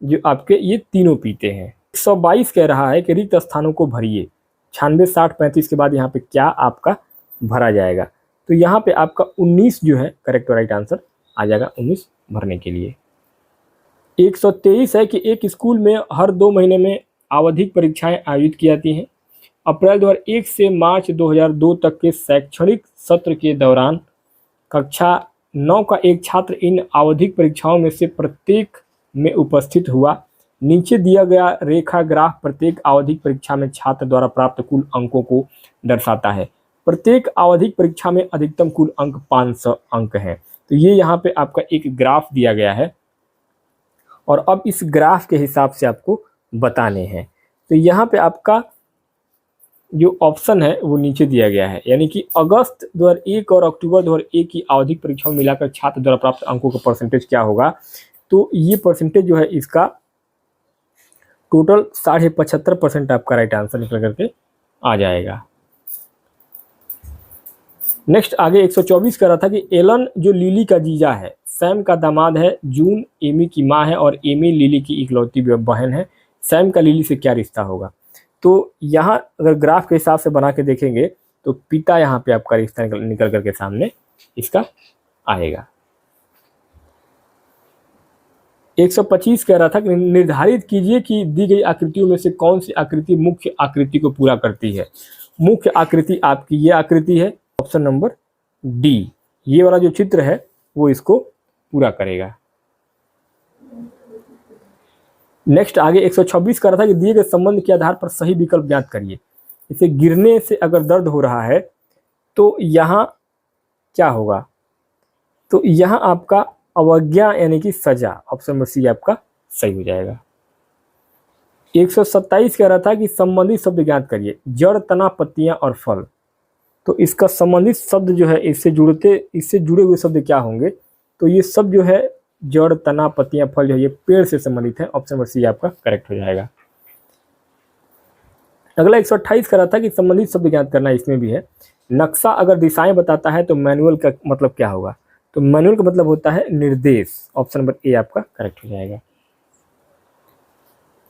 जो आपके ये तीनों पीते हैं। 122 कह रहा है कि रिक्त स्थानों को भरिए। 96 60 35 के बाद यहाँ पे क्या आपका भरा जाएगा? तो यहाँ पे आपका 19 जो है करेक्ट राइट आंसर आ जाएगा 19 भरने के लिए। 123 है कि एक स्कूल में हर 2 महीने में आवधिक परीक्षाएं आयोजित की जाती हैं। अप्रैल 2001 से मार्च 2002 तक के शैक्षणिक सत्र के दौरान कक्षा 9 का एक छात्र इन आवधिक परीक्षाओं में से प्रत्येक में उपस्थित हुआ। नीचे दिया गया रेखा ग्राफ प्रत्येक आवधिक परीक्षा में छात्र द्वारा प्राप्त कुल अंकों को दर्शाता है। प्रत्येक आवधिक परीक्षा में अधिकतम कुल अंक 500 अंक हैं। तो ये यहाँ पे आपका एक ग्राफ दिया गया है और अब इस ग्राफ के हिसाब से आपको बताने हैं। तो यहाँ पे आपका जो ऑप्शन है वो नीचे दिया गया है, यानी कि अगस्त 2001 और अक्टूबर 2001 की आवधिक परीक्षाओं में मिलाकर छात्र द्वारा प्राप्त अंकों का परसेंटेज क्या होगा? तो ये परसेंटेज जो है इसका टोटल 75.5% आपका राइट आंसर निकल करके आ जाएगा। नेक्स्ट आगे 124 कह रहा था कि एलन जो लिली का जीजा है, सैम का दामाद है, जून एमी की माँ है और एमी लिली की इकलौती बहन है, सैम का लिली से क्या रिश्ता होगा। तो यहाँ अगर ग्राफ के हिसाब से बना के देखेंगे तो पिता यहाँ पे आपका रिश्ता निकल करके सामने इसका आएगा। 125 कह रहा था कि निर्धारित कीजिए कि दी गई आकृतियों में से कौन सी आकृति मुख्य आकृति को पूरा करती है। मुख्य आकृति आपकी ये आकृति है, ऑप्शन नंबर डी, ये वाला जो चित्र है वो इसको पूरा करेगा। नेक्स्ट आगे 126 कह रहा था कि दिए गए संबंध के आधार पर सही विकल्प ज्ञात करिए। इसे गिरने से अगर दर्द हो रहा है तो यहाँ क्या होगा, तो यहाँ आपका अवज्ञा यानी कि सजा, ऑप्शन नंबर सी आपका सही हो जाएगा। 127 कह रहा था कि संबंधित शब्द ज्ञात करिए। जड़, तना, पत्तियां और फल, तो इसका संबंधित शब्द जो है इससे जुड़े हुए शब्द क्या होंगे, तो ये सब जो है जड़, तना, पत्तियां, फल जो है ये पेड़ से संबंधित है, ऑप्शन नंबर सी आपका करेक्ट हो जाएगा। अगला 128 कह रहा था कि संबंधित शब्द ज्ञात करना, इसमें भी है। नक्शा अगर दिशाएं बताता है तो मैनुअल का मतलब क्या होगा, तो मैनुअल का मतलब होता है निर्देश, ऑप्शन नंबर ए आपका करेक्ट हो जाएगा।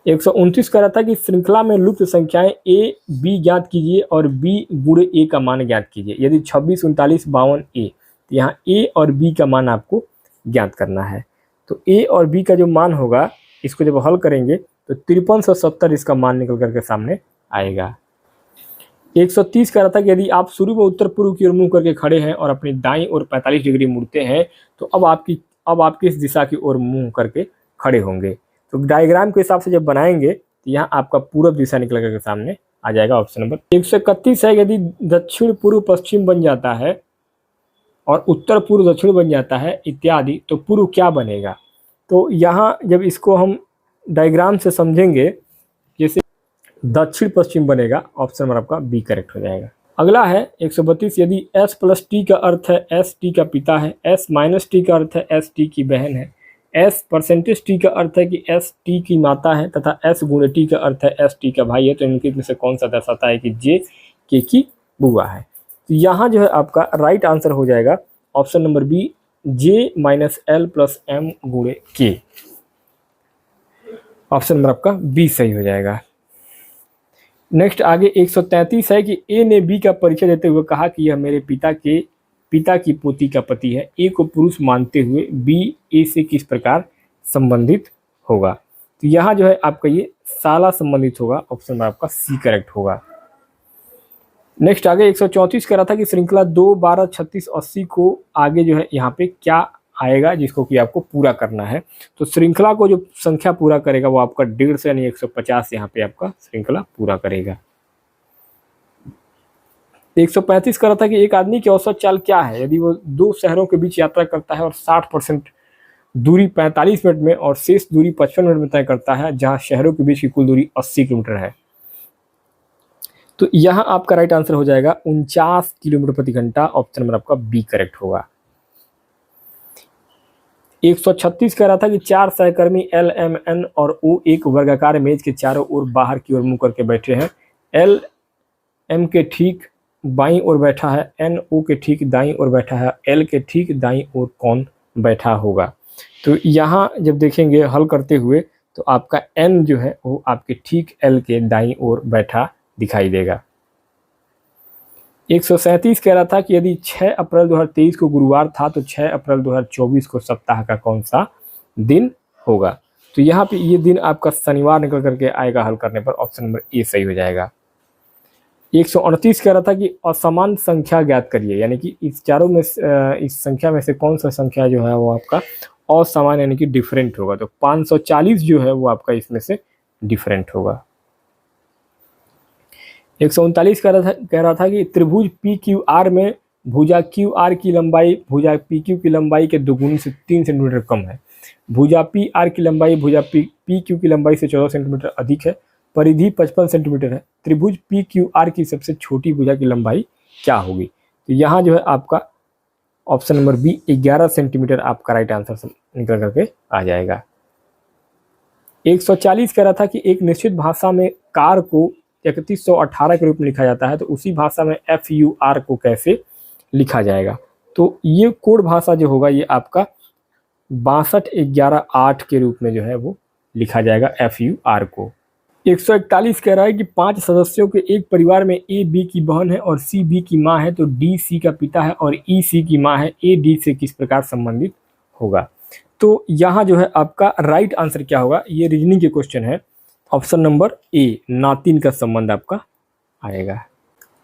129 कह रहा था कि श्रृंखला में लुप्त संख्याएं ए बी ज्ञात कीजिए और बी गुणे ए का मान ज्ञात कीजिए। यदि 26, 39, 52 ए, तो यहाँ ए और बी का मान आपको ज्ञात करना है। तो ए और बी का जो मान होगा इसको जब हल करेंगे तो 5370 इसका मान निकल करके सामने आएगा। 130 कह रहा था कि यदि आप शुरू में उत्तर पूर्व की ओर मुंह करके खड़े हैं और अपनी दाईं ओर 45 डिग्री मुड़ते हैं तो अब आप किस दिशा की ओर मुंह करके खड़े होंगे। तो डायग्राम के हिसाब से जब बनाएंगे तो यहाँ आपका पूर्व दिशा निकल करके सामने आ जाएगा, ऑप्शन नंबर 131 है। यदि दक्षिण पूर्व पश्चिम बन जाता है और उत्तर पूर्व दक्षिण बन जाता है इत्यादि, तो पूर्व क्या बनेगा। तो यहाँ जब इसको हम डायग्राम से समझेंगे, जैसे दक्षिण पश्चिम बनेगा, ऑप्शन नंबर आपका बी करेक्ट हो जाएगा। अगला है 132, यदि s प्लस टी का अर्थ है s टी का पिता है, s माइनस टी का अर्थ है s टी की बहन है, s परसेंटेज टी का अर्थ है कि s टी की माता है तथा s गुणे टी का अर्थ है s टी का भाई है, तो इनके में से कौन सा दर्शाता है कि j के की बुआ है। तो यहाँ जो है आपका राइट आंसर हो जाएगा option number B, j minus L plus M गुणे के, ऑप्शन नंबर आपका बी सही हो जाएगा। नेक्स्ट आगे 133 है कि ए ने बी का परिचय देते हुए कहा कि यह मेरे पिता की पोती का पति है। ए को पुरुष मानते हुए बी ए से किस प्रकार संबंधित होगा। तो यहाँ जो है आपका ये साला संबंधित होगा, ऑप्शन नंबर आपका सी करेक्ट होगा। नेक्स्ट आगे 134 कह रहा था कि श्रृंखला 2, 12, 36, 80 को आगे जो है यहाँ पे क्या आएगा जिसको कि आपको पूरा करना है। तो श्रृंखला को जो संख्या पूरा करेगा वो आपका 150 यानी 150 यहाँ पे आपका श्रृंखला पूरा करेगा। 135 कह रहा था कि एक आदमी की औसत चाल क्या है यदि वो 2 शहरों के बीच यात्रा करता है और 60% दूरी 45 मिनट में और शेष दूरी 55 मिनट में तय करता है, जहाँ शहरों के बीच की कुल दूरी 80 किलोमीटर है। तो यहाँ आपका राइट आंसर हो जाएगा 49 किलोमीटर प्रति घंटा, ऑप्शन नंबर आपका बी करेक्ट होगा। 136 कह रहा था कि 4 सहकर्मी एल, एम, एन और ओ एक वर्गाकार मेज के चारों ओर बाहर की ओर मुंह करके बैठे हैं। एल एम के ठीक बाईं ओर बैठा है, एन ओ के ठीक दाईं ओर बैठा है, एल के ठीक दाईं ओर कौन बैठा होगा। तो यहाँ जब देखेंगे हल करते हुए तो आपका एन जो है वो आपके ठीक एल के दाईं ओर बैठा दिखाई देगा। 137 कह रहा था कि यदि 6 अप्रैल 2023 को गुरुवार था तो 6 अप्रैल 2024 को सप्ताह का कौन सा दिन होगा। तो यहाँ पे ये दिन आपका शनिवार निकल करके आएगा हल करने पर, ऑप्शन नंबर ए सही हो जाएगा। 138 कह रहा था कि असमान संख्या ज्ञात करिए, यानी कि इस चारों में इस संख्या में से कौन सा संख्या जो है वो आपका असमान यानी कि डिफरेंट होगा। तो 540 जो है वो आपका इसमें से डिफरेंट होगा। 139 कह रहा था कि त्रिभुज पी क्यू आर में भुजा क्यू आर की लंबाई भुजा पी क्यू की लंबाई के दोगुनी से 3 सेंटीमीटर कम है। भुजा पी आर की लंबाई भुजा पी क्यू की लंबाई से 14 सेंटीमीटर अधिक है। परिधि 55 सेंटीमीटर है। त्रिभुज पी क्यू आर की सबसे छोटी भुजा की लंबाई क्या होगी। तो यहाँ जो है आपका ऑप्शन नंबर बी 11 सेंटीमीटर आपका राइट आंसर निकल करके आ जाएगा। 140 कह रहा था कि एक निश्चित भाषा में कार को 3118 के रूप में लिखा जाता है, तो उसी भाषा में FUR को कैसे लिखा जाएगा। तो ये कोड भाषा जो होगा ये आपका 6211-8 के रूप में जो है वो लिखा जाएगा FUR को। 141 कह रहा है कि 5 सदस्यों के एक परिवार में A B की बहन है और C B की माँ है, तो D C का पिता है और E C की माँ है, A D से किस प्रकार संबंधित होगा। तो यहाँ जो है आपका राइट आंसर क्या होगा, ये रीजनिंग के क्वेश्चन है, ऑप्शन नंबर ए, नातिन का संबंध आपका आएगा।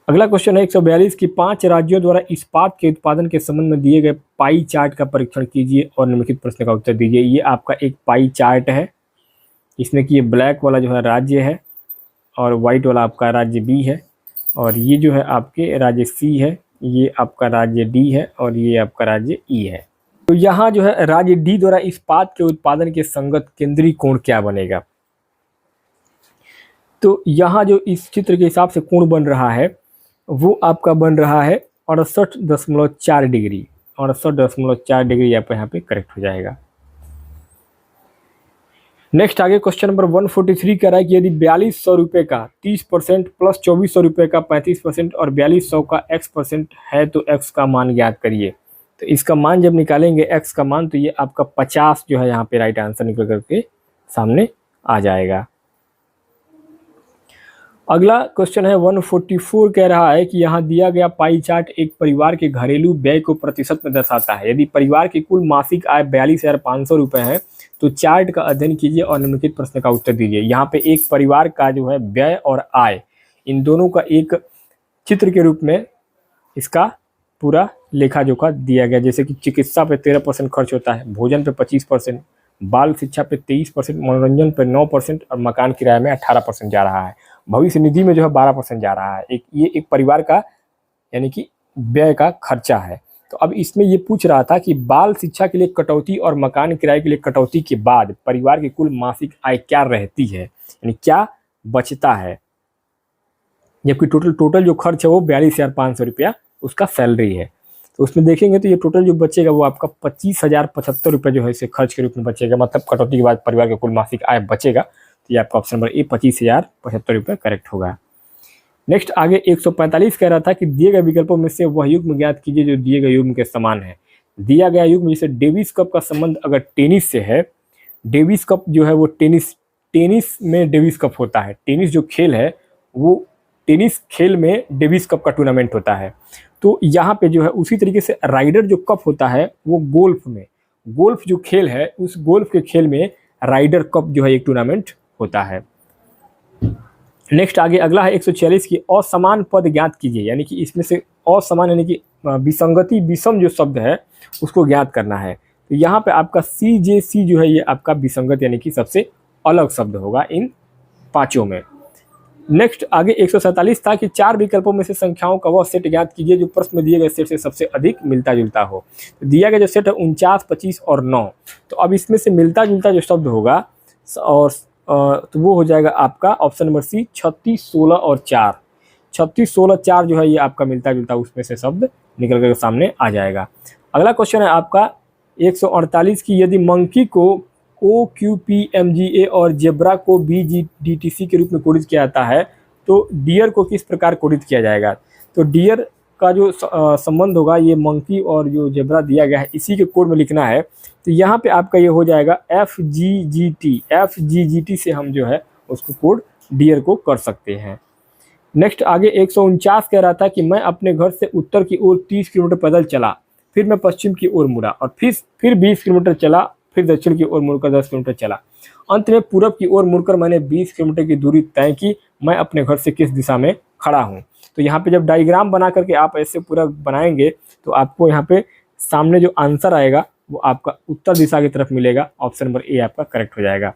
अगला क्वेश्चन है 142 की 5 राज्यों द्वारा इस्पात के उत्पादन के संबंध में दिए गए पाई चार्ट का परीक्षण कीजिए और निम्नलिखित प्रश्न का उत्तर दीजिए। ये आपका एक पाई चार्ट है, इसमें कि ये ब्लैक वाला जो है राज्य है और वाइट वाला आपका राज्य बी है, और ये जो है आपके राज्य सी है, ये आपका राज्य डी है और ये आपका राज्य ई है। तो यहाँ जो है राज्य डी द्वारा इस्पात के उत्पादन के संगत केंद्रीय कोण क्या बनेगा। तो यहाँ जो इस चित्र के हिसाब से कोण बन रहा है वो आपका बन रहा है 68.4 डिग्री। 68.4 डिग्री आपका यहाँ पे करेक्ट हो जाएगा। नेक्स्ट आगे क्वेश्चन नंबर 143 कह रहा है कि यदि 4200 रुपये का 30% प्लस 2400 रुपये का 35% और 4200 का x% है तो x का मान ज्ञात करिए। तो इसका मान जब निकालेंगे x का मान, तो ये आपका 50 जो है यहाँ पे राइट आंसर निकल करके सामने आ जाएगा। अगला क्वेश्चन है 144 कह रहा है कि यहाँ दिया गया पाई चार्ट एक परिवार के घरेलू व्यय को प्रतिशत में दर्शाता है। यदि परिवार की कुल मासिक आय 42,500 रुपये है तो चार्ट का अध्ययन कीजिए और निम्नलिखित प्रश्न का उत्तर दीजिए। यहाँ पे एक परिवार का जो है व्यय और आय, इन दोनों का एक चित्र के रूप में इसका पूरा लेखा जोखा दिया गया। जैसे कि चिकित्सा पे 13% खर्च होता है, भोजन पे 25%, बाल शिक्षा पे 23%, मनोरंजन पे 9% और मकान किराए में 18% जा रहा है। भविष्य निधि में जो है 12% जा रहा है। ये एक परिवार का यानी कि व्यय का खर्चा है। तो अब इसमें ये पूछ रहा था कि बाल शिक्षा के लिए कटौती और मकान किराए के लिए कटौती के बाद परिवार की कुल मासिक आय क्या रहती है, यानी क्या बचता है, जबकि टोटल जो खर्च है वो 42,500 रुपया उसका सैलरी है। तो उसमें देखेंगे तो ये टोटल जो बचेगा वो आपका 25,075 रुपये जो है इसे खर्च के रूप में बचेगा, मतलब कटौती के बाद परिवार के कुल मासिक आय बचेगा। तो ये आपका ऑप्शन नंबर ए 25,075 रुपये करेक्ट होगा। नेक्स्ट आगे 145 कह रहा था कि दिए गए विकल्पों में से वह युग्म ज्ञात कीजिए जो दिए गए युग्म के समान है। दिया गया युग्म जैसे डेविस कप का संबंध अगर टेनिस से है, डेविस कप जो है वो टेनिस में डेविस कप होता है। टेनिस जो खेल है वो टेनिस खेल में डेविस कप का टूर्नामेंट होता है। तो यहाँ पे जो है उसी तरीके से राइडर जो कप होता है वो गोल्फ जो खेल है उस गोल्फ के खेल में राइडर कप जो है एक टूर्नामेंट होता है। नेक्स्ट आगे अगला है 146 की असमान पद ज्ञात कीजिए, यानी कि इसमें से असमान यानी कि विसंगति विषम जो शब्द है उसको ज्ञात करना है। तो यहाँ पे आपका CJC जो है ये आपका विसंगत यानी कि सबसे अलग शब्द होगा इन पांचों में। नेक्स्ट आगे 147 था कि 4 विकल्पों में से संख्याओं का वह सेट ज्ञात कीजिए जो प्रश्न में दिए गए सेट से सबसे अधिक मिलता जुलता हो। तो दिया गया जो सेट है 49, 25 और 9। तो अब इसमें से मिलता जुलता जो शब्द होगा और तो वो हो जाएगा आपका ऑप्शन नंबर सी 36, 16 और 4। 36, 16, 4 जो है ये आपका मिलता जुलता उसमें से शब्द निकल कर सामने आ जाएगा। अगला क्वेश्चन है आपका 148 की यदि मंकी को OQPMGA और जेब्रा को BGDTC के रूप में कोडित किया जाता है तो डियर को किस प्रकार कोडित किया जाएगा। तो डियर का जो संबंध होगा ये मंकी और जो जेब्रा दिया गया है इसी के कोड में लिखना है। तो यहाँ पे आपका ये हो जाएगा FGGT से हम जो है उसको कोड डियर को कर सकते हैं। नेक्स्ट आगे 149 कह रहा था कि मैं अपने घर से उत्तर की ओर 30 किलोमीटर पैदल चला, फिर मैं पश्चिम की ओर मुड़ा और फिर 20 किलोमीटर चला, फिर दक्षिण की ओर मुड़कर 10 किलोमीटर चला, अंत में पूरब की ओर मुड़कर मैंने 20 किलोमीटर की दूरी तय की। मैं अपने घर से किस दिशा में खड़ा हूँ। तो यहाँ पे जब डायग्राम बना करके आप ऐसे पूरा बनाएंगे तो आपको यहाँ पे सामने जो आंसर आएगा वो आपका उत्तर दिशा की तरफ मिलेगा। ऑप्शन नंबर ए आपका करेक्ट हो जाएगा।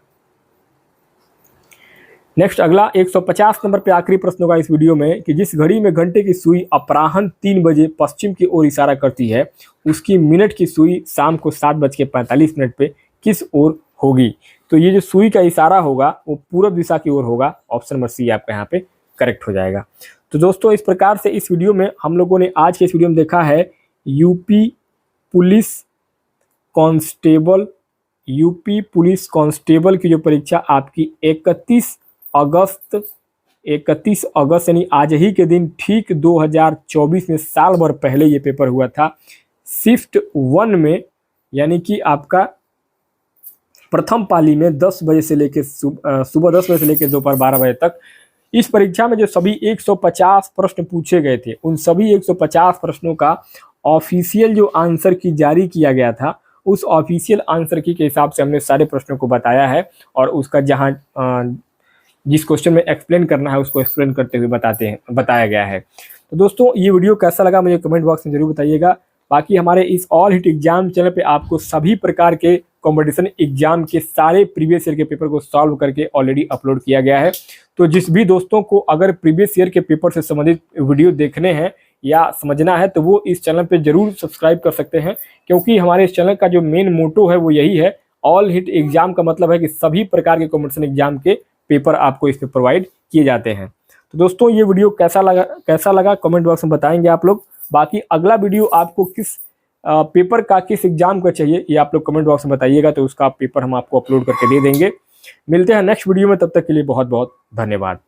नेक्स्ट अगला 150 नंबर पे आखिरी प्रश्न होगा इस वीडियो में कि जिस घड़ी में घंटे की सुई अपराह्न 3 बजे पश्चिम की ओर इशारा करती है उसकी मिनट की सुई शाम को 7:45 पे किस ओर होगी। तो ये जो सुई का इशारा होगा वो पूरब दिशा की ओर होगा। ऑप्शन नंबर सी आपका यहाँ पे करेक्ट हो जाएगा। तो दोस्तों इस प्रकार से इस वीडियो में हम लोगों ने आज के इस वीडियो में देखा है यूपी पुलिस कांस्टेबल की जो परीक्षा आपकी 31 अगस्त 31 अगस्त यानी आज ही के दिन ठीक 2024 में साल भर पहले ये पेपर हुआ था शिफ्ट 1 में, यानी कि आपका प्रथम पाली में 10 बजे से लेकर सुबह 10 बजे से लेकर दोपहर 12 बजे तक। इस परीक्षा में जो सभी 150 प्रश्न पूछे गए थे उन सभी 150 प्रश्नों का ऑफिशियल जो आंसर की जारी किया गया था उस ऑफिशियल आंसर की के हिसाब से हमने सारे प्रश्नों को बताया है और उसका जहां जिस क्वेश्चन में एक्सप्लेन करना है उसको एक्सप्लेन करते हुए बताया गया है। तो दोस्तों ये वीडियो कैसा लगा मुझे कमेंट बॉक्स में जरूर बताइएगा। बाकी हमारे इस ऑल हिट एग्जाम चैनल पे आपको सभी प्रकार के कंपटीशन एग्जाम के सारे प्रीवियस ईयर के पेपर को सॉल्व करके ऑलरेडी अपलोड किया गया है। तो जिस भी दोस्तों को अगर प्रीवियस ईयर के पेपर से संबंधित वीडियो देखने हैं या समझना है तो वो इस चैनल पे जरूर सब्सक्राइब कर सकते हैं, क्योंकि हमारे इस चैनल का जो मेन मोटो है वो यही है, ऑल हिट एग्जाम का मतलब है कि सभी प्रकार के कंपटीशन एग्जाम के पेपर आपको इस पे प्रोवाइड किए जाते हैं। तो दोस्तों ये वीडियो कैसा लगा कमेंट बॉक्स में बताएंगे आप लोग। बाकी अगला वीडियो आपको किस पेपर का किस एग्जाम का चाहिए ये आप लोग कमेंट बॉक्स में बताइएगा, तो उसका पेपर हम आपको अपलोड करके दे देंगे। मिलते हैं नेक्स्ट वीडियो में, तब तक के लिए बहुत बहुत धन्यवाद।